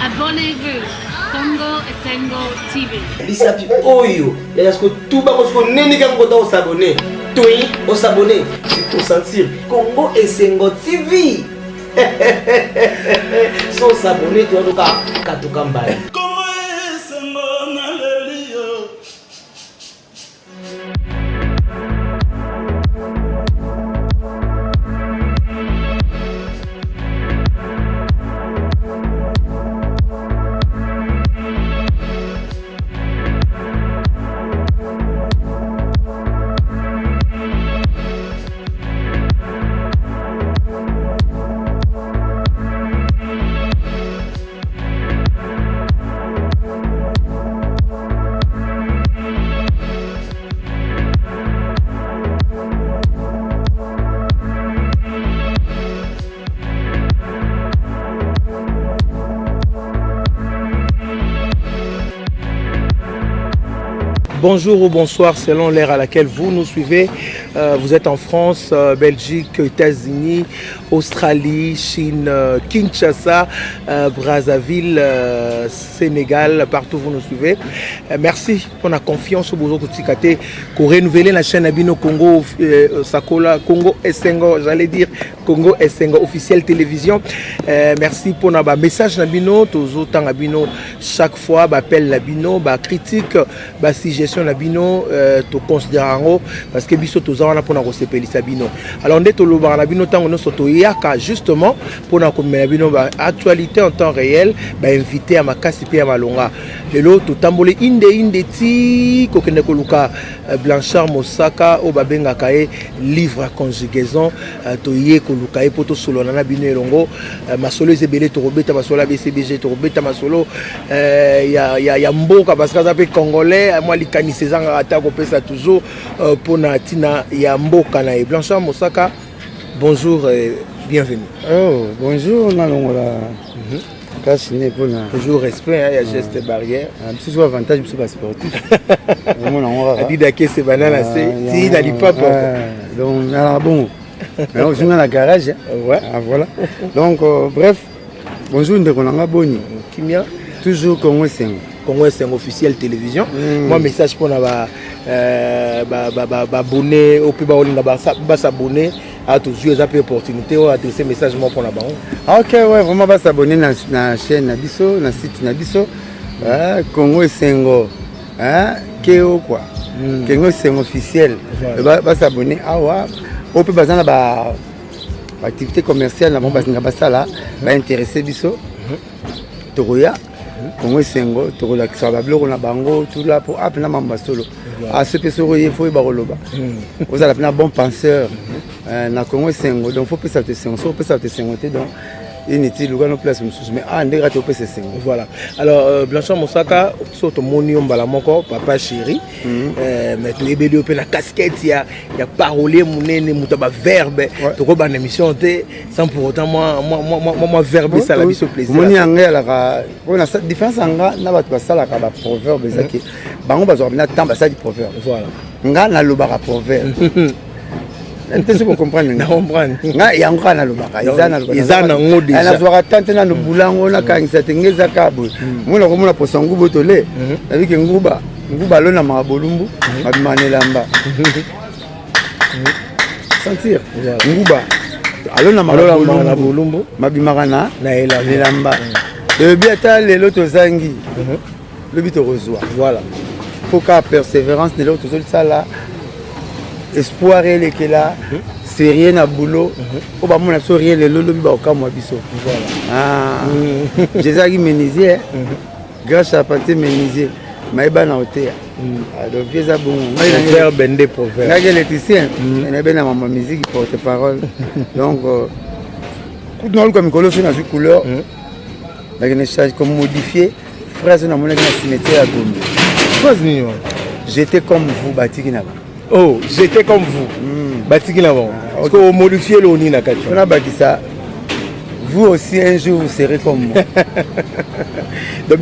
Abonnez-vous. Congo Esengo TV. Bisapi oyo. Il y a ce que tout bas parce que n'est qu'un côté on s'abonner. Toi, on s'abonner. C'est pour sentir Congo Esengo TV. Sans s'abonner, tu vas donc à tout cambaye. Bonjour ou bonsoir selon l'ère à laquelle vous nous suivez. Vous êtes en France, Belgique, États-Unis, Australie, Chine, Kinshasa, Brazzaville, Sénégal, partout où vous nous suivez. Merci pour la confiance au Bozo Koutikate pour renouveler la chaîne Abino Congo Sakola, Congo Esengo, j'allais dire Congo Esengo officielle télévision. Merci pour notre message Nabino, tous autant Abino chaque fois, appel Nabino, critique, suggestion Nabino, to considérant parce que biso tous on a pour nous sepeli Sabino. Alors on est au lobar Nabino tant on soto yaka justement pour nous comme Nabino actualité en temps réel, invité à Makasi pe à Malonga. Le lot to tambole inde ti kokene koluka Blanchard Mosaka au babenga kae livre à conjugaison to ye koluka e poto solo na Nabino elongo masolo ezebele to robeta masolo BCBG to robeta masolo ya mboka parce que ça peut congolais moi likani sezanga ata ko pesa toujours pour na tina ya mboka na Blanchard Mosaka. Bonjour et bienvenue. Oh, bonjour Nalongola. Toujours respect, il y a geste barrière. C'est un avantage, c'est pas sportif. C'est banal, c'est dans l'hip-hop. Donc, bon, on joue dans la garage. Ouais. Voilà. Donc, bref, bonjour, Ndekonanga Boni. Kimia. Toujours Congo Esengo. Congo Esengo officiel télévision. Moi, message pour abonner, au plus bas s'abonner. À tous les opportunités ou adresser message moi pour la banque. Ok, ouais, vraiment va s'abonner à la chaîne Nabiso, na site Nabiso, Congo Esengo, Keo quoi, Congo Esengo officiel. Va s'abonner à wa, on peut baser la activité commerciale, na bon baser na basa là, va intéresser Biso, Toroya, Congo Esengo, Torola qui soit bablo na bango, tout là pour appeler na mamba solo. À ce que soro il faut y baroloba. Vous allez appeler un bon penseur. Na Congo Esengo donc faut pas ça te sengo faut pas ça te sengo donc inutile le place mais ndé raté pas sengo. Voilà alors Blanchard Mosaka surtout monium bala moko papa chéri mais tu ebeli pe na casquette ya parolier munene mutaba verbe to ko ban émission té sans pour autant moi verbe ça la biso plaisir moni anga la on a cette différence anga na ba to sala ka ba proverbe ezaki bango bazo na tamba ça du proverbe voilà nga na lo ba proverbe. Est-ce que vous comprenez? Je comprends. Il y a un canal au Baka. Il y a un canal. Il y a un canal. Il y a un boulango na kangisa tengeza kabu. Muna ko muna posangu botole. Avec nguba. Nguba lona mabolumbu. Abimanelamba. Sentir. Nguba. Alona mabolumbu. Mabimarana na elamba. Le biata lelo tozangi. Le bito rezoa. Voilà. Faut qu'à persévérance de l'autre ça là. Espoir est que là c'est rien à boulot au bas mon abso rien le lolo bi ba okamo biso voilà Jésus menuisier grâce à partir menuisier maïba na hôtel alors vieux abon faire bende proverbe là électricien na ben na maman musique porte parole donc coup de comme colo sur la couleur là une change comme modifier phrase na mon na cimetière à Gombe phrase ni j'étais comme vous bâti na. Oh, j'étais comme vous. Batiki na bon. Parce que modifier le oni na kati. On a bâti ça. vous aussi un jour vous serez comme moi. Donc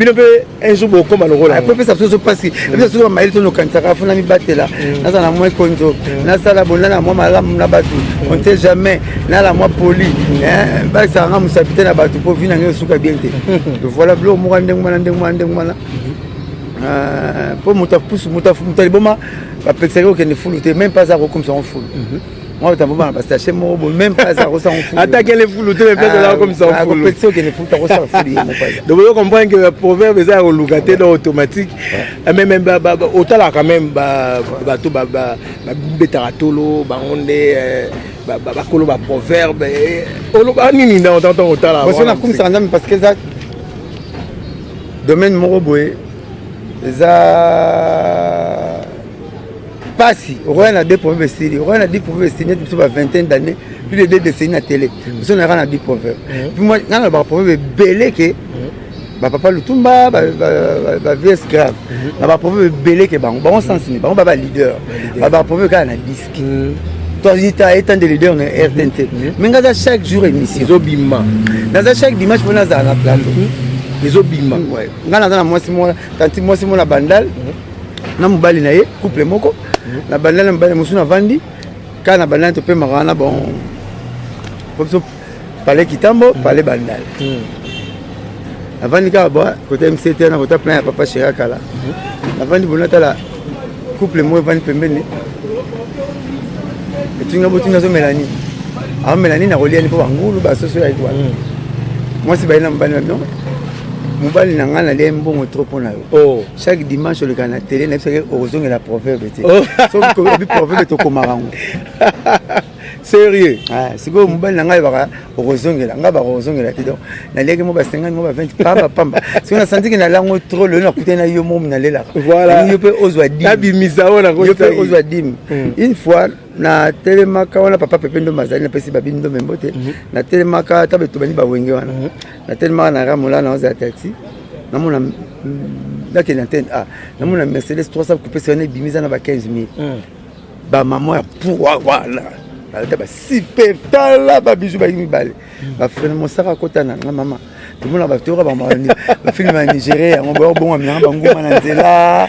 un jour vous comme le rôle. Après ça se passe. Et puis ça se maïl tono kansaka funa mi batela. Na za na moi konzo. Na sala bona na moi malamu na batu. On sait jamais na la moi poli. Hein ba ça nga musabite na batu po vina nge suka bien te. Voilà blo mo ndeng mana. Pour mutafusu mutaliboma ba pexero que ne fulute même pas ça comme ça on foule. Moi t'as pas parce que chez moi même pas ça on foule. Attaquer les fouloutes même pas là comme ça on foule. Pexero que ne foule ta ça foule. Donc vous comprenez que le proverbe est au lugaté dans automatique. Même autant là quand même bateau betaratolo baronde bakolo ba proverbe nini na autant autant là. Parce que na comme ça parce que ça domaine moroboé ça passi on a des proverbes stylés on a des proverbes stylés depuis une vingtaine d'années plus de 2 décennies à télé parce qu'on a rien à dire proverbes puis moi on a proverbe belé que papa Lutumba va vs grave on a proverbe belé que bon sens ni bon baba leader baba proverbe quand on a disque toi étant des leaders on RTNT mais on a chaque jour émission zobima dans chaque dimanche on a ça na plateau les obima ouais ngana na moi tanti moi na bandal na mobali na ye couple moko na bandal na mobali musuna vandi kana bandal to pe marana bon comme ça parler kitambo parler bandal avandi ka ba côté MCT na côté plein papa chéra kala avandi bonata la couple mo vandi pembeni etinga botinga zo melani a melani na relier po bangulu ba soso ya edwa moi si ba ina mbani non mobali na nga na lie mbongo trop mpona yo chaque dimanche oleka na télé na bisaki okozongela proverbe te sobi proverbe tokomaka yango sérieux sikoyo mobali na ngai baka okozongela ngai baka okozongela te donc naliaki mo ba50 mo ba20 pamba sikoyo nasantiki nalango trop lelo nakutani na yo momi nalelaka yo mpe ozwa dim une fois na telemaka wana papa pepe ndo mazali napesi babini ndo membo te na telemaka ta beto bani bawenge wana na telemaka na ramola na oza taxi namona dake na antenne namona Mercedes 300 kupesa wana ebimiza na ba 15000 ba mama ya pour voilà balata ba super tala ba bijou ba mibale ba frère mosaka kota na mama tumona ba tora ba mani ba film ya Nigeria ngo bo bonga mina ba ngoma na nzela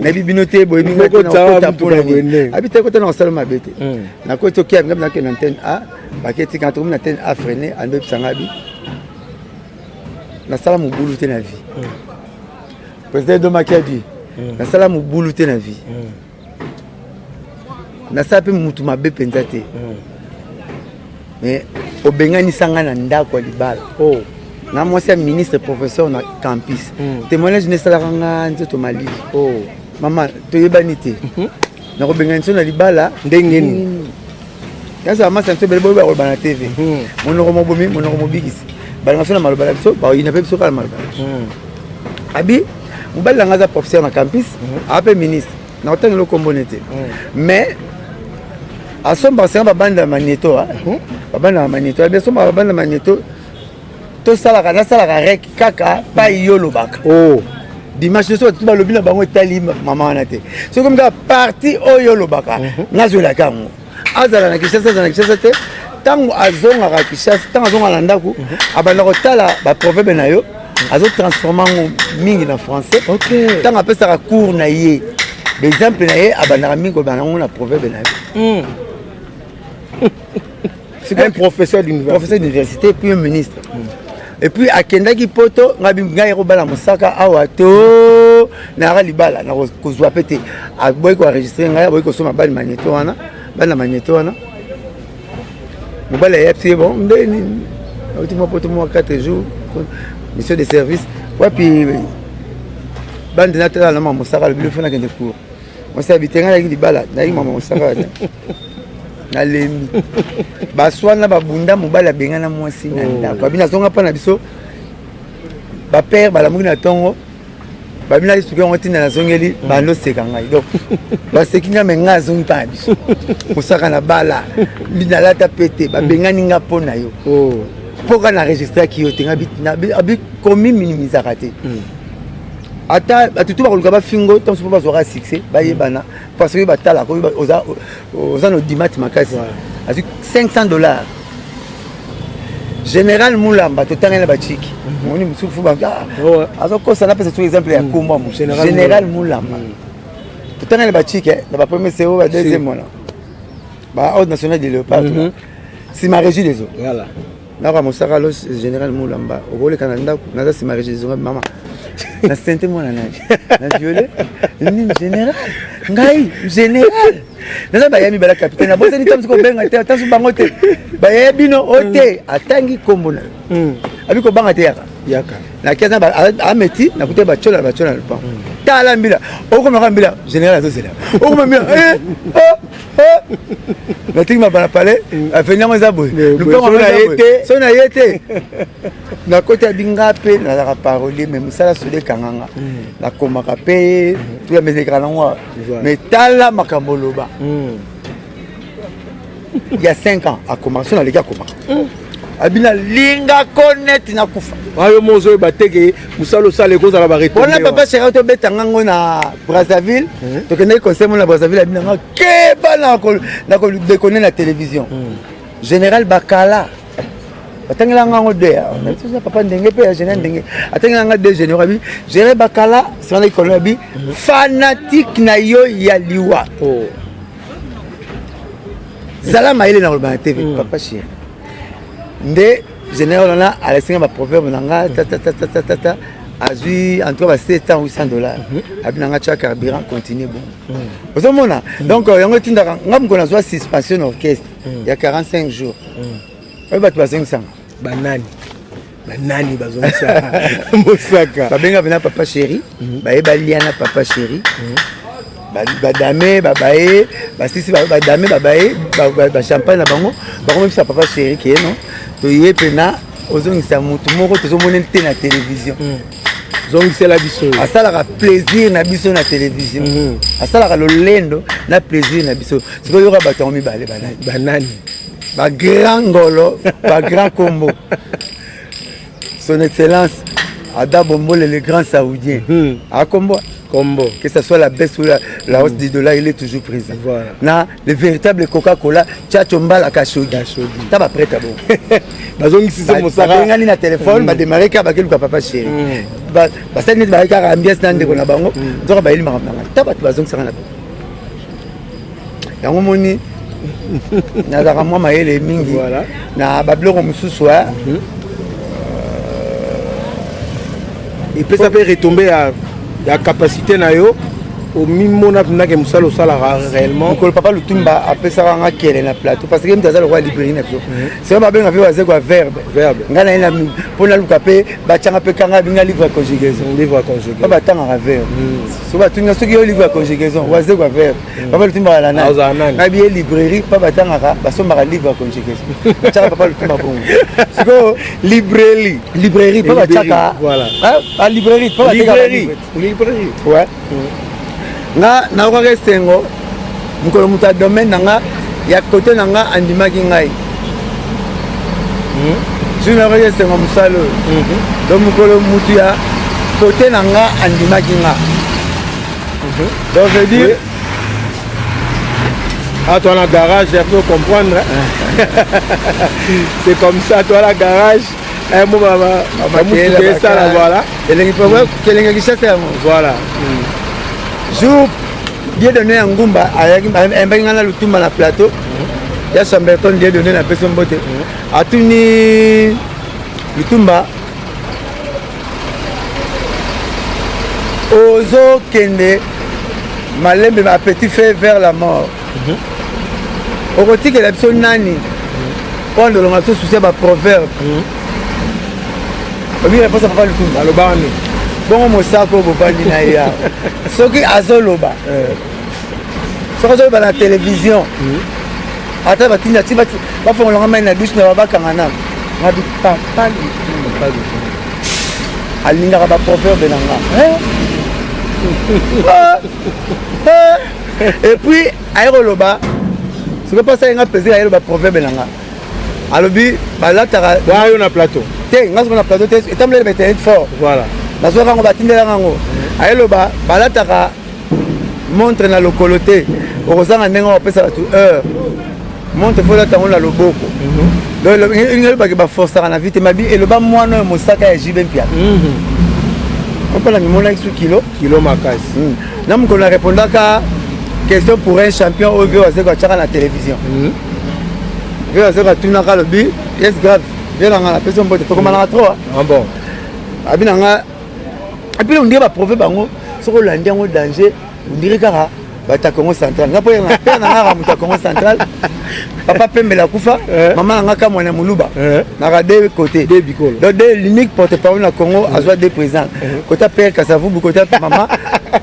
na bibinote boy minga ko ta pona ni habite ko ta na salama bete na ko to kia ngam na ke na antenne ba ke tika to na antenne freiner ando pisanga bi na sala mu bulu te na vie président de Makadi na sala mu bulu te na vie na sala pe mutu mabe penza te mais obengani sanga na ndako libala na mwasi ya ministre professeur na campus témoignage ne sala nga nzoto malili mama toyebani te na kobengani so na libala ndengeni kaza mama santo bele boba kolba na TV monoko mobomi monoko mobikisi bala so na maloba la biso ba ina pe biso kala maloba abi mobali nga za professeur na campus ape ministre na otangelo kombonete mais asomba sanga babanda magneto babanda magneto bien somba babanda magneto to salaka na salaka rek kaka pa yolo baka dimanche so tu balobi na bango etali mama wana te so comme ka parti oyo lobaka nazola kango azala na Kinshasa te tango azonga ka Kinshasa tango azonga na ndako abanda kotala ba proverbe na yo azo transformer ngo mingi na français tango apesa ka cours na ye exemple na ye abanda mingi ko bana ngo na proverbe na yo c'est un professeur d'université puis un ministre et puis akendaki poto ngabi ngai ko bala mosaka awato na ra libala na ko zwa pete aboy ko enregistrer ngai aboy ko soma bali magneto wana mobala ya psi bon ndeni ultimo poto mo 4 jours mission de service wapi bande na tala na mosaka le bilo fona kende cours mo sa bitenga la libala na mama mosaka na lemi baswana babunda mobala bengana mwasi na ndako babina zonga pa na biso ba père balamuki na tongo babina lisuki yango ntina na zongeli bando seka ngai donc baseki nga me nga zongi pa na biso mosaka na bala linalata pete babengani nga mpo na yo mpoka na registraki yo te abi komi minimisaka te ata batutu bakoluka bafingo ntango sopo bazwaka succès bayebana parce que batalaka oza no dimat makasi azwi $500 Général Moulamba totanga na bachiki moni musufu ba azokosa na pesa tout exemple ya kumba Général Moulamba totanga na bachiki na ba premier CO ba deuxième mona ba ordre national de léopard si ma régie des eaux voilà na ba mosaka lo Général Moulamba obole kananda na si ma régie des eaux maman na sente mona na violé ni général ngai général naza bayami bala capitaine na bosa ni tamsi ko benga te tasu bango te bayebino ote atangi kombo na abi ko banga te yaka na kiaza ba ameti na kute ba chola le pan tala mbila oko maka mbila général azosela oko mbila na tingi ma bana pale afenya mo za boy lupango na yete so na yete na kote binga pe na la parole mais musala sole kanganga na komaka pe tout la musique kanangwa mais tala makamboloba il y a 5 ans a commencé na les gars comment abina linga connect na kufa ayo mozo bateke musalo sale ko za la barete on a papa chéri to betanga ngo na Brazzaville to kende conseil na Brazzaville abina nga keba na ko déconner na télévision Général Bakala atangela ngo de ça papa ndenge pe ya général ndenge atangela nga de général bi Général Bakala c'est un colobi fanatique na yo ya liwa zala maile na Urban TV papa chéri nde général na alasinga ba proverbe nanga ta azui en tout cas 7 ans $800 abinanga cha carburant continue bon vous mona donc yango tindaka ngam ko na zwa suspension orchestre il y a 45 jours ba tu 500 banani bazongisa mosaka babenga bina papa chéri ba liana papa chéri badame babaye basisi badame babaye ba champagne na bango même ça papa chéri qui est non to yepena ozongisa mutu moko tozomona te na télévision zongisa biso asalaka plaisir na biso na télévision asalaka lolendo na plaisir na biso siko yoka bato mibale banani ba grand ngolo ba grand combo son excellence Ada Bombole le grand saoudien a combo que ce soit la baisse ou la hausse du dollar, il est toujours présent. Voilà. Na, le véritable Coca-Cola, Tchachomba la Kashodi. T'as pas prêt à bon. Bazong si c'est mon sarah. Bah, na téléphone, bah démarrer qu'à baquer le papa chéri. Bah, ça n'est pas qu'à ambiance dans des gonabango. Donc bah il m'a ramené. T'as pas bazong ça na. Yango moni. Na zara moi maele mingi. Voilà. Na bablo ko mususwa. Et puis ça peut retomber à la capacité na yo au mimona na ke musalo sala réellement ko papa lutumba après ça va ngakele na plateau parce que mtaza le roi librairie na so c'est ba benga viwa zeko verbe ngana ina pona lukape ba changa pe kanga binga livre conjugaison ba tanga verbe so ba tunga soki yo livre conjugaison wa zeko verbe papa lutumba la na na bi librairie pa tanga ba somba livre conjugaison changa papa lutumba bon siko librairie pa chaka voilà ah librairie pa librairie ouais nga na ko kesengo mukolo muta domaine nanga ya côté nanga andimaki ngai jina ko kesengo musalo donc mukolo mutu ya côté nanga andimaki nga donc je dis ah toi la garage il faut comprendre c'est comme ça toi la garage un mot baba ça là voilà et les problèmes que les gars qui voilà jour Dieu donné un gumba un bengana lutumba na plateau ya sambeton Dieu donné na personne bote atuni lutumba ozo kende malembe ma petit fait vers la mort okoti que la personne nani on de l'on souci ba proverbe oui réponse à papa lutumba le bani bon mosako bobandi na ya soki azoloba soki azoloba na télévision ata batinda ti bafongolanga mai na douche na babakanga na ngabi papa alingaka baproverbe na nga et puis ayekoloba soki mpasa yenga plaisir ayoloba proverbe na nga alobi balataka wayo na plateau te nga soko na plateau te etambulele bainternet fort voilà nazoka ngo batindelanga ngo ayeloba balataka montre na lokolo te okozanga ndenge opesa bato heure monte faut là tango la loboko donc il ba ba force na vite mabi et le ba mwana mosaka ya jibe mpia on parle de mon sur kilo makasi na mko na répondre ka question pour un champion au vieux azeko chaka na télévision vieux azeko tuna ka lobi yes grave vieux la la personne bote comme na trop ah bon abinanga apile on dit ba prouver bango soko landi en danger on dirait kara bata Congo central ngapo na père na ngara muta Congo central papa pembe la kufa maman ngaka mwana muluba na ka deux côtés deux bikolo donc l'unique porte-parole na Congo azwa deux présents côté père Kasavubu côté maman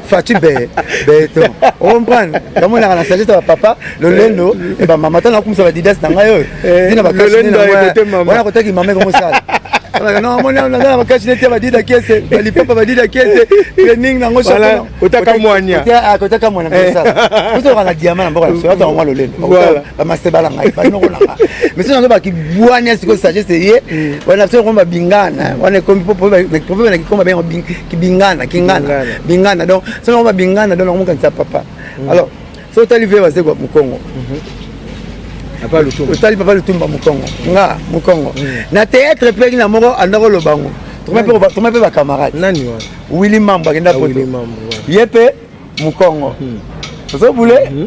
Fatu Beto on comprend comment na la sagesse de papa le lendo et ba maman tana kumsa ba didas na ngayo dina ba kasi na côté maman wana côté ki maman comme ça non mon on a ba kasi nete ba dida kiese bali papa ba dida kiese training na ngosha côté kamwanya côté kamwanya vous aurez un diamant en bas sur la table le voilà ba master balanga ba no kona mais sinon ba ki buanya siko sagesse yé wana sio komba bingana wana kombi popo na ki komba ben ki bingana bingana donc sinon ba bingana donc on kanisa papa alors so talivé va kwa Mukongo papa lutumba tali papa lutumba Mukongo na théâtre pe na moko andako lobango tuma pe ba camarade nani wa Willy Mambo kenda poto yepe Mukongo vous voulez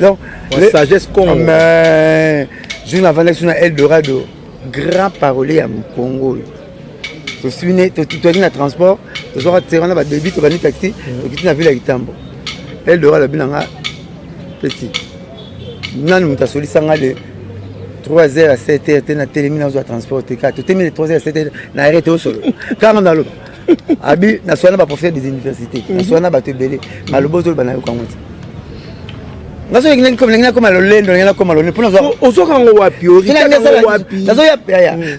donc la sagesse Congo mais je n'avais pas sur Eldorado grand parolier à Congo tu suis né tu es dans transport tu sors tu rentres ba débit tu vas ni taxi tu na ville ya Kitambo Eldorado binanga petit nani mutasoli sanga de 3h à 7h tu na télémine dans transport tu cas tu t'es mis de 3h à 7h na arrêté au solo quand on a l'eau abi na soana ba professeur des universités na soana ba te belé malobozo ba na yo kango ngaso ngene comme le lendo ngena comme le pour nous ozokango wapi wapi nazo ya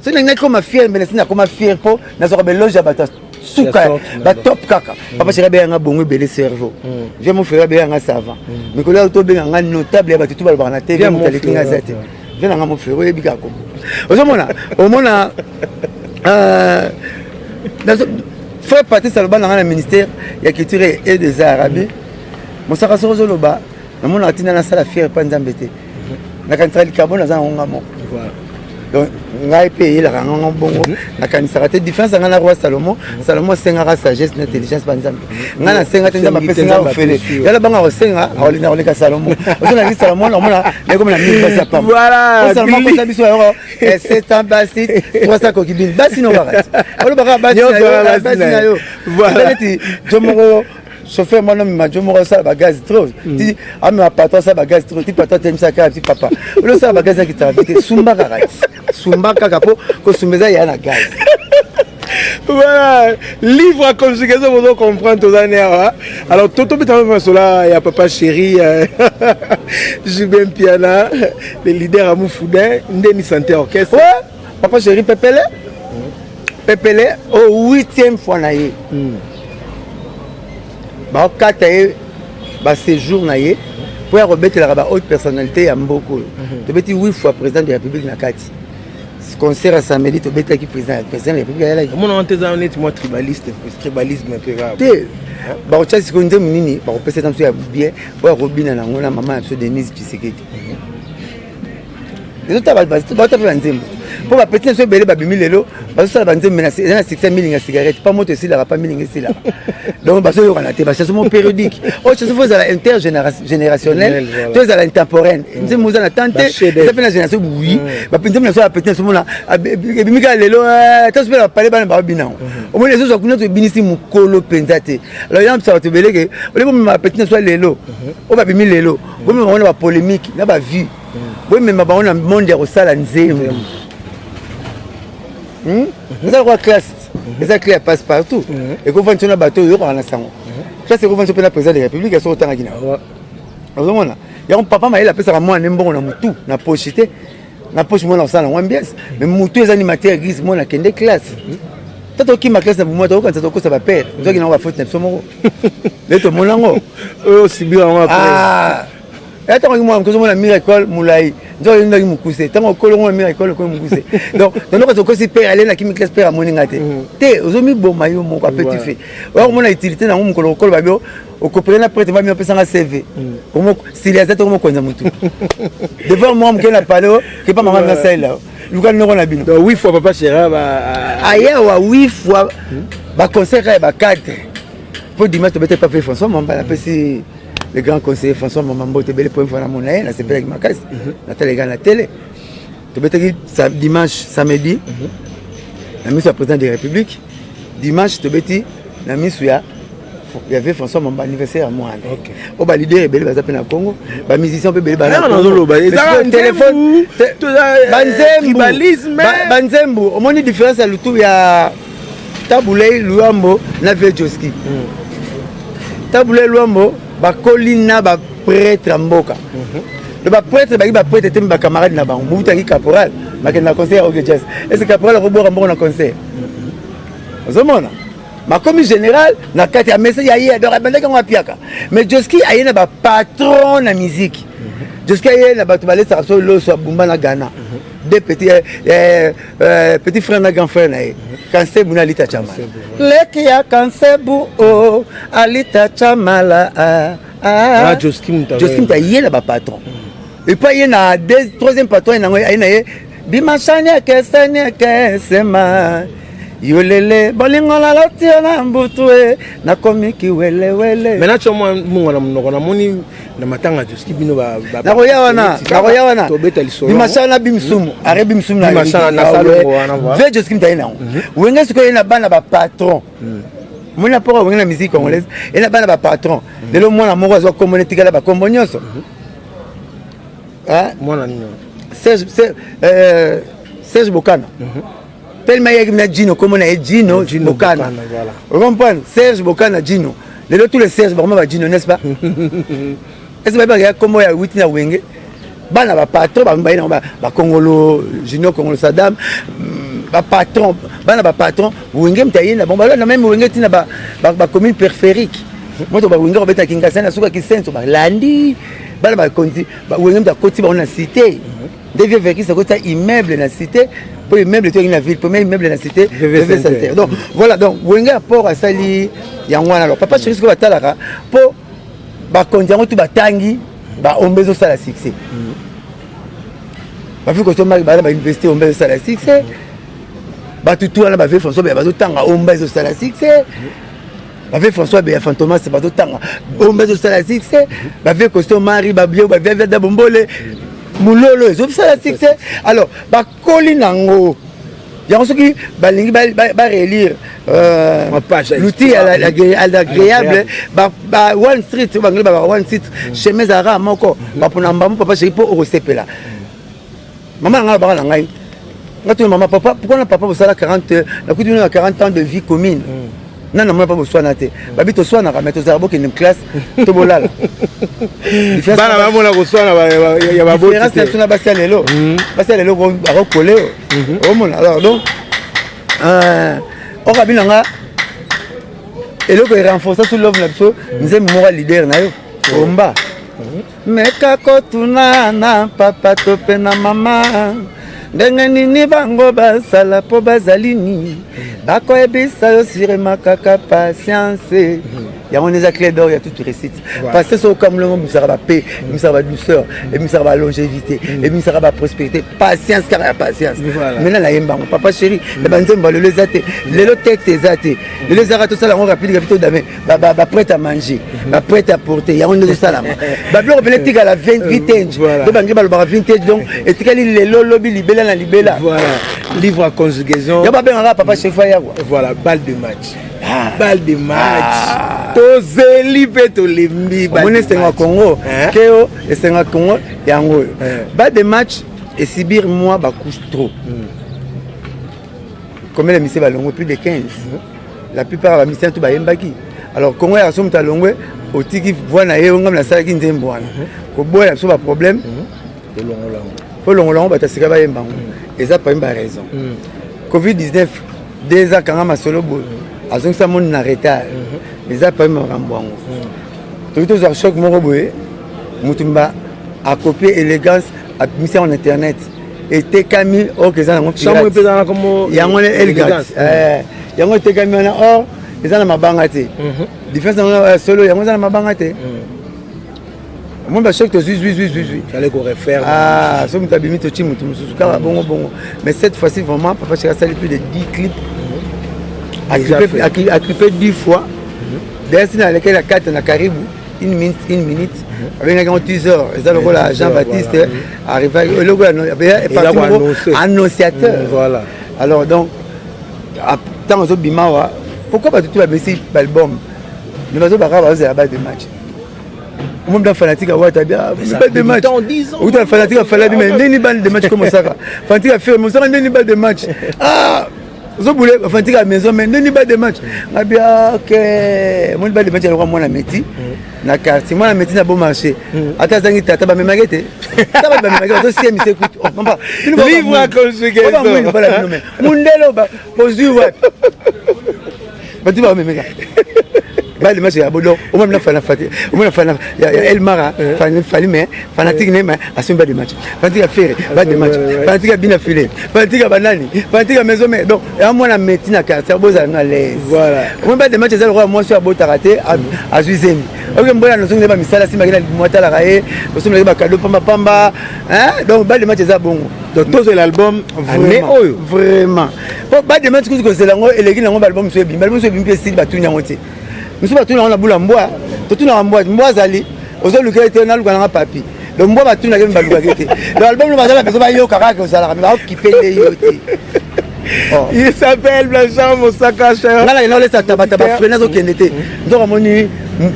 so ngene comme fier mais sina comme fier po nazo ba loge ba suka ba top kaka papa chéri be nga bongo belé cerveau je mon frère be nga savant mais ko la to be nga notable ba tutu ba na TV mo tali kinga zate je nga mon frère e bika ko omona nazo fait partie saloba dans le ministère ya culture et des arabes mon saka sozo loba na mona atina na sala fier pa nzambe te na kanisa likabona za ngamo donc ngai payer la ngamo bongo na kanisa te différence ngana roi Salomon senga sagesse na intelligence pa nzambe ngana senga te nzambe pe senga ofele yala banga o senga olina olika Salomon osona li Salomon na mona ne comme na mi basa pa voilà Salomon ko sabiso yo c'est un basit 300 kokibine basi no barat olo baka basi na yo voilà jomo chauffeur moi non majo mo ça bagage trop ti ami patron ça bagage trop ti patron tem ça ka ti papa le ça bagage qui t'invite sumba kaka ko sumbeza ya na gaz voilà livre à conjugaison vous comprendre tous années alors toto bitama cela ya papa chéri Jubin Piana le leader à Moufoudin ndeni santé orchestre papa chéri Pepele au 8e fois na ye ba kata ye ba séjour na ye pour remettre la haute personnalité ya mboko to beti 8 fois président de la République na kati concert à samedi to beti qui président de la République ya la mon anteza honnête moi tribalisme peu grave te ba cha si ko nzemu nini ba ko pesa tamso ya bien pour robina na ngona maman so Denise Tshisekedi les autres ba ta pa nzemu pour ba petit so belé ba bimi lelo ba so ba nzemu na 6000 nga cigarette pas moto si la pas 1000 nga si la donc ba so yo kana te ba c'est mon périodique oh c'est faut à intergénérationnel tu es à l'intemporel nzemu za na tante ça fait la génération oui ba petit na so ba petit so mona bimi ka lelo ta so ba parler ba bina au moins les autres kuna to binisi mukolo penzate alors yam ça te belé que ole bo ma petit so lelo o ba bimi lelo bo me on ba polémique na ba vie bo me ma ba on a monde ya sala nzemu ça quoi classe ça classe passe partout et qu'on fonctionne bateau yo kana sango ça c'est qu'on fonctionne na président de la République ya so tanga kina ozomona ya on papa maïla pesa ka mwana mbongo na mutu na pochité na poche mwana osala ambiance mais mutu les animateurs gris mwana kende classe tato ki ma classe na bumo to kanza to ko sa ba père nzoki na wa faute na somo leto monango oh sibira moi après Attends, moi, quand on a miracle, moulai. Donc, il y a une moukousé. Tant qu'on a miracle, on a moukousé. Donc, quand on peut aller, la qui me classe à mon ingate. Té, aux hommes, bon, maillot, mon petit fait. Alors, on a utilité dans mon colo, au copain, après, tu vas me passer un CV. S'il y a des gens qui ont tout. Devant moi, je n'ai pas de qui pas maman dans celle là. Nous avons la bine. Donc 8 fois papa Chéra ailleurs 8 fois ba conseil ba cadre. Pour dimanche tu pas fait François Mamba la petit le grand conseiller François Mamba te belle pour faire mon aïe là c'est pas avec ma caisse. La télé la télé. Tu bête dimanche samedi. La mise au président de la République. Dimanche tu bête la mise il y avait François Mamba anniversaire à moi. OK. Au ba leader belé ba zapena Congo, ba musicien pe belé ba téléphone, tribalisme, banzembu, au moins différence à l'outou ya Taboulé Luambo na Vejoski. Taboulé Luambo ba kolina ba prêtre mboka. Le ba prêtre ba prêtre te ba camarade na bango, muta ki caporal, ba ke na conseil au jazz. Est-ce caporal robora mbo na conseil? Ozomona. Ma commis général na kati ya message ya hier donc abandaka ngwa piaka mais Joski ayena ba patron na musique Joski ayena ba tubale sa so lo so bumba na Ghana deux petits petit frère na grand frère na Kansebu na Alita Chamala leki ya Kansebu oh Alita Chamala Joski mta yena ba patron et pas yena troisième patron na ayena bimashanya ke sema Yolele, bolingola lotia na mbutwe na komiki wele wele. Maintenant tu moi mungo na mnoko na moni na matanga Joski bino ba. Na koya wana. Bimashana bimsumu, are bimsumu na. Bimashana na salo wana ba. Ve Joski mtaina. Wenge siko yena bana ba patron. Mona pora wenge na musique congolaise, yena bana ba patron. Lelo mwana moko azo communauté kala ba kombonyoso. Ah, mwana nino. Serge Bokana. Tellement il y a Gino, comme on a Gino Bokana. Vous comprenez? Serge Bokana, Gino. Les autres, tous les Serge Bokana, Gino, n'est-ce pas? Est-ce que vous avez comment il y a 8 ans Wenge? Bana ba patron, ba Congolo, Gino Congolo Saddam, ba patron, bana ba patron, Wenge mtayena, bon ba même Wenge tina ba commune périphérique. Moi to ba Wenge obeta Kinshasa na suka kisenso ba landi, bana ba konti, ba Wenge mta koti ba on a cité. Devient vécu c'est côté immeuble dans la cité. Pour immeuble dans la ville, premier immeuble dans la cité, VV Center. Donc voilà, donc Wenge rapport à Sali Yangwana. Alors papa chéri ce que va talaka pour ba kondiango tout ba tangi ba ombezo sala succès. Ba vu que to mari ba université ombezo sala succès. Ba tutu na ba ve François ba zo tanga ombezo sala succès. Ba ve François ba fantomas ba zo tanga ombezo sala succès. Ba ve costume mari ba bio ba ve da bombole. Moulolo, ils ont fait la succès. Alors, bah, Colinango, il y a ceux qui va relire l'outil agréable. Bah, One Street, One Street, chez mes arabes, encore. Bah, pour n'importe papa, j'ai pas au CP là. Maman, on a parlé en Ngaï. Maman, papa, pourquoi on a papa pour ça 40 ans de vie commune? Non, non, pas besoin de babi to soin na mettre aux arbres qui une classe to bolala. Bana ba mona ko soin ya ba boti. C'est na basi lelo. Basi lelo ko recoller. Au mona. Alors donc on va bien nga elo ko renforcer tout l'homme là-dessus. Nous moral leader na yo. Omba. Meka ko tuna na papa to pe na mama. Ndenge nini bango basala po bazalini bakoyebisa yo sirema kaka patience ya on les clés d'or, il y a toute récite parce que c'est comme le mot ça va paix, ça va douceur, et ça va longévité, et ça va prospérité, patience car la patience. Maintenant la yemba papa chéri, le banzem va le zaté, le texte zaté, le zara tout ça la on rapide capito d'ame, ba prêt à manger, ba prêt à porter, il y a on de ça là. Ba blo politique à la 20 vintage. De bangi ba le vintage donc et tikali le lobby libella la libella. Voilà, livre à conjugaison. Ya ba ben papa chéri ya quoi. Voilà, balle de match. Balle de match. Tozeli peto lembi balle. Mon c'est Congo. Keo et c'est Congo yango. Balle de match et Sibir moi ba couche trop. Combien les missions balongwe plus de 15. La plupart va missions tout ba yembaki. Alors Congo ya somme ta longwe otiki voix na ye ngam na sala ki nzembo wana. Ko boya so ba problème. Faut longo ba ta sika ba yembango. Et ça pas une raison. Covid-19 2 ans quand ma solo bo. Azong sa mon na retard. Mais ça pas me rambwango. Tout aux choc mon boye. Mutumba a copié élégance a mis en internet et tekami or que ça chambre pesana comme yango élégance yango tekami na or ezana mabanga te différence na solo yango ezana mabanga te moi ba chaque oui fallait qu'on refaire so mutabimi to chimu to mususu ka bongo mais cette fois-ci vraiment papa Cheka sali plus de 10 clips a clippé 10 fois d'ailleurs dans lequel la 4 na karibu une minute avec un teaser ça le rôle à Jean-Baptiste arrivé le gars annonciateur voilà alors donc tant aux bimawa pourquoi pas tout baisser l'album nous avons pas la balle de match mon d'un fanatique à Ouattara balle de match ou d'un fanatique à Falabi mais ni balle de match comme ça fanatique à faire mon ça ni balle de match zo boule fanatique à maison mais ni balle de match na bien OK mon balle de match alors moi la métier na quartier moi la métier na bon marché ata zangi tata ba memagete tata ba memagete to si mi s'écoute on pas livre à construire mundelo ba pozu wa ba tu ba memega ba le match ya bodo o même na fana fati o même na fana ya El Mara fana mais fanatique ne mais assume de match fanatique à faire ba de match fanatique à bien filer fanatique à banani fanatique à maison mais donc et moi la métier na quartier boza na l'aise voilà o même ba de match ça le roi moi sur bota raté à Zuizeni ok mbona no songe ba misala simba kina mwata la raé o songe ba cadeau pamba hein donc ba de match ça bongo donc tout l'album vraiment ba de match que c'est lango eleki nango album so bimba album so bimba style ba tunya ngote nous sommes tous dans la boule en bois tout dans bois zali aux autres qui étaient dans le grand papier le bois va tout dans le baluga qui était l'album le bazar la va yo karaka aux ala mais qui paye les yoté il s'appelle Blanchard Mosaka cher là il laisse tabata frenazo qui était donc moni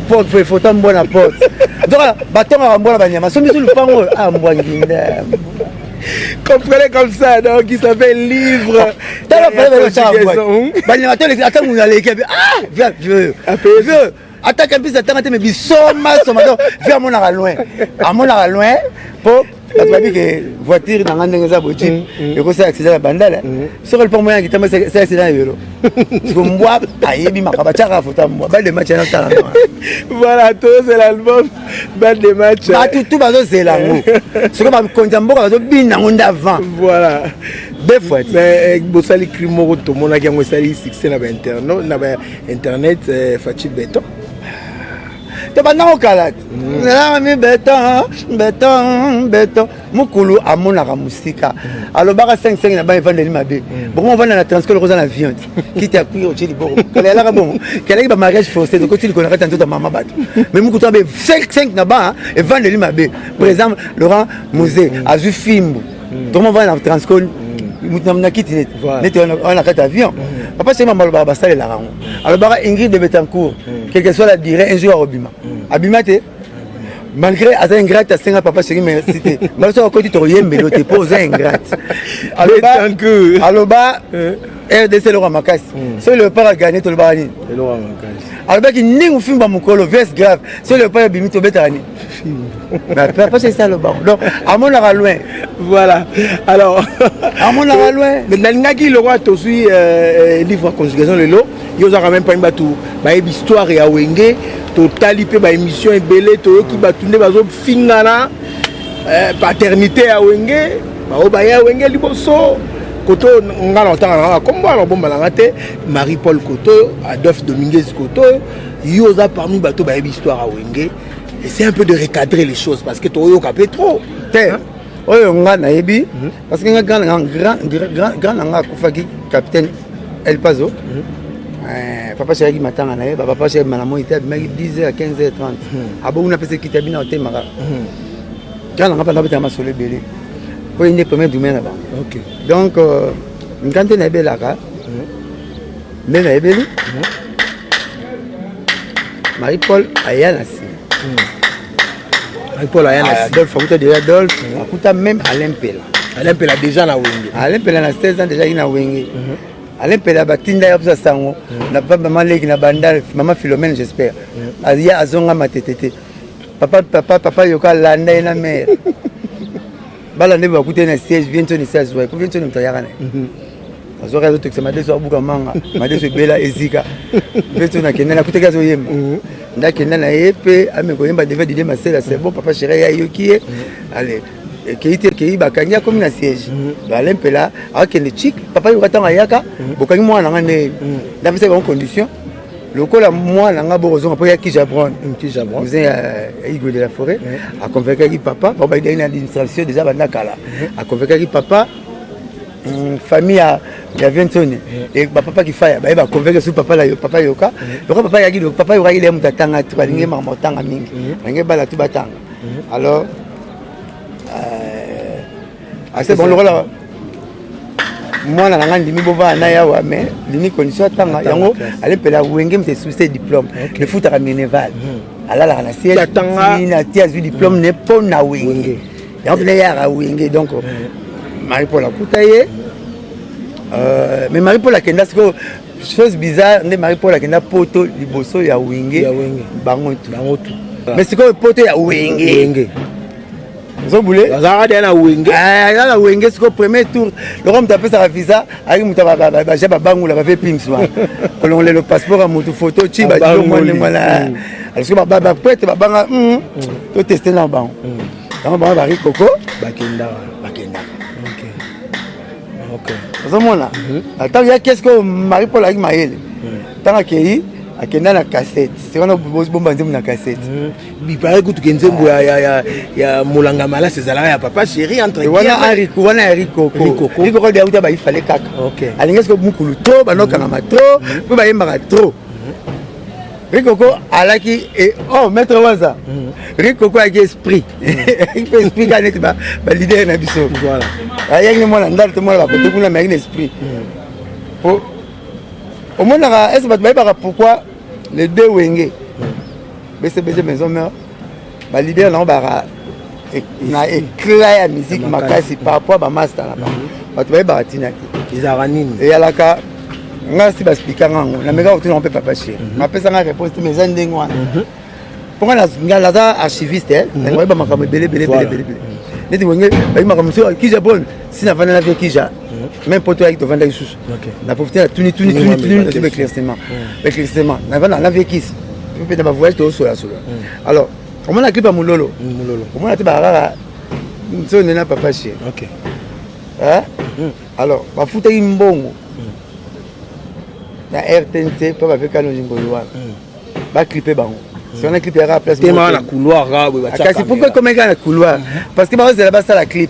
porte photo mbona na porte donc bâton à mbona banyama somi sur le pango ah mbwanginda comprenez comme ça donc il s'appelle livre attaque un peu ça mais bisoma donc vers mon loin à mon loin pour la que voiture dans ngandenge za bochi et que ça accident la bandala sur le pont moyen qui t'a c'est accident vélo parce que moi ayebi makabachaka photo moi balle de match na tala voilà tout c'est l'album balle de match ba tout bazo c'est là c'est comme konza mboka bazo bina ngonda avant voilà deux fois mais bosali crimo to mona ki ngo sali succès na internet Fachi Beton te bana okalat na mi beton mukulu amona ka musika alobaka 5 na ba evandeli mabe bon on va na transcole rosa na viande qui t'a pris au chili boro kala la bon kala ba mariage forcé donc tu le connais tant ta maman bat mais mukutu ba 5 na ba evandeli mabe par exemple Laurent Musée azu film donc on va na transcole mutamna kitine net on a quatre avion papa c'est maman ba sale la rango alobaka Ingrid de Betancourt quelle que soit la durée un jour obima abimate malgré à ingrate à 5 papa chéri merci mais ça côté to yembe lo te pose ingrate aloba RDC le ramakasi c'est le pas gagner to le bani le ramakasi aloba ki ningu fimba mukolo vs grave c'est le pas bimito betani mais papa c'est ça le bar donc à mon la loin voilà alors à mon la loin mais nangaki le roi to suis livre conjugation le lot yo za quand même pas tout ba histoire ya wenge to talipe ba émission ebele to ki batunde bazo fingana paternité ya wenge ba oba ya wenge liboso koto ngala ntanga comme alors bomba la ngate Marie-Paul Koto Adolphe Dominguez Koto yo za parmi bato ba histoire ya wenge. C'est un peu de recadrer les choses parce que tu as capé trop. Oyo nga na yebi parce que nga grand kufaki capitaine El Pazo. Papa chéri matanga na ye papa chéri malamo ite maki 10h à 15h30. Abo una pese kitabina o temaka. Grand nga pa ngabeta masole belé. Pour une première domaine là-bas. OK. Donc ngante na belaka. Mais na yebeli. Marie-Paul Ayanasi. Paul Ayana Adolphe Akuta déjà Adolphe Akuta même Alain Pela. Alain Pela déjà na wenge. Alain Pela na 16 ans déjà na wenge. Alain Pela batinda ya busa sango na papa maman leki na bandal maman Philomène j'espère. Azia azonga matetete. Papa yoka landa na mère. Bala ndebe bakute na siège bientôt ni 16 ouais. Pour bientôt ni mtayaka na. Azora zo texte madeso abuka manga. Madeso bela ezika. Bientôt na kenena kuteka zo yemba. ndakenda na ye mpe amekoyemba deva dide masela c'est bon papa chéri ya yoki ye allez kei bakangi akomi na siège ale mpela akende chik papa yoka ntango ayaka bokangi mwana nanga ndenge ndapesa bango condition lokola mwana nga bokozonga mpo yaki jabron cousin ya Igo de la Forêt aconvaincaki papa po baidaki na administration déjà banda kala aconvaincaki papa famille ya Vientone et papa qui faille ba ba convaincre sur papa la papa yoka donc papa yaki donc papa yoka il aime tatanga tu balingi mama tanga mingi balingi bala tu batanga alors c'est bon lokola mwana nanga ndimi bova na yawa mais lini condition tanga yango ale pela wenge mte souci diplôme le foot à Mineval ala na siège na tia zu diplôme ne po na wenge yango le ya wenge donc Marie Paul Akutaye mais Marie Paul Akenda c'est chose bizarre ne Marie Paul Akenda poto liboso ya wenge bango tout mais c'est quoi poto ya wenge Zobule Bazara na wenge la wenge c'est premier tour le rome tapé sa visa avec mutaba ba jaba bangula ba fait pims wa kolon le passeport à moto photo chi ba dilo mwana alors que ba prête ba banga to tester na bango donc ba bari koko bakenda OK zomona attends ya qu'est-ce que Marie Paul avec Maël tant akei akenda na cassette c'est on a bomba nzembo na cassette bipare kutu kenzembo ya mulanga mala sezala ya papa chéri entre wana Rico de uta ba il fallait kaka OK alinga ce mukulu trop banoka na trop po ba yemba trop Rico alaki et oh maître waza Rico a esprit il peut esprit quand net ba leader na biso voilà ayangi mona ndal to mona ba to kuna mais esprit au moins est-ce que tu pourquoi les deux wenge BCBG maison mère ba leader na ba na éclat ya musique makasi par rapport à master là ba tu ba tinaki izaranini et alaka nga si ba speaker ngango na meka tu on peut pas passer ma pesa nga réponse mes ndenge wana pour nga la archiviste nga ba makamo belé neti wenge ba makamo ki Japon si na vana avec Kija même pour toi avec ton vendre sous na profiter la tuni éclaircissement na vana la avec Kis peut être ba voyage to sur la alors on a clip à Mulolo on a te ba so nena papa chéri OK hein alors ba futa imbongo na RTNC pas avec Kano Jingoliwa ba clipper bango si on a clippé à la place na couloir c'est pourquoi comme un gars na couloir parce que ba c'est là-bas ça la clip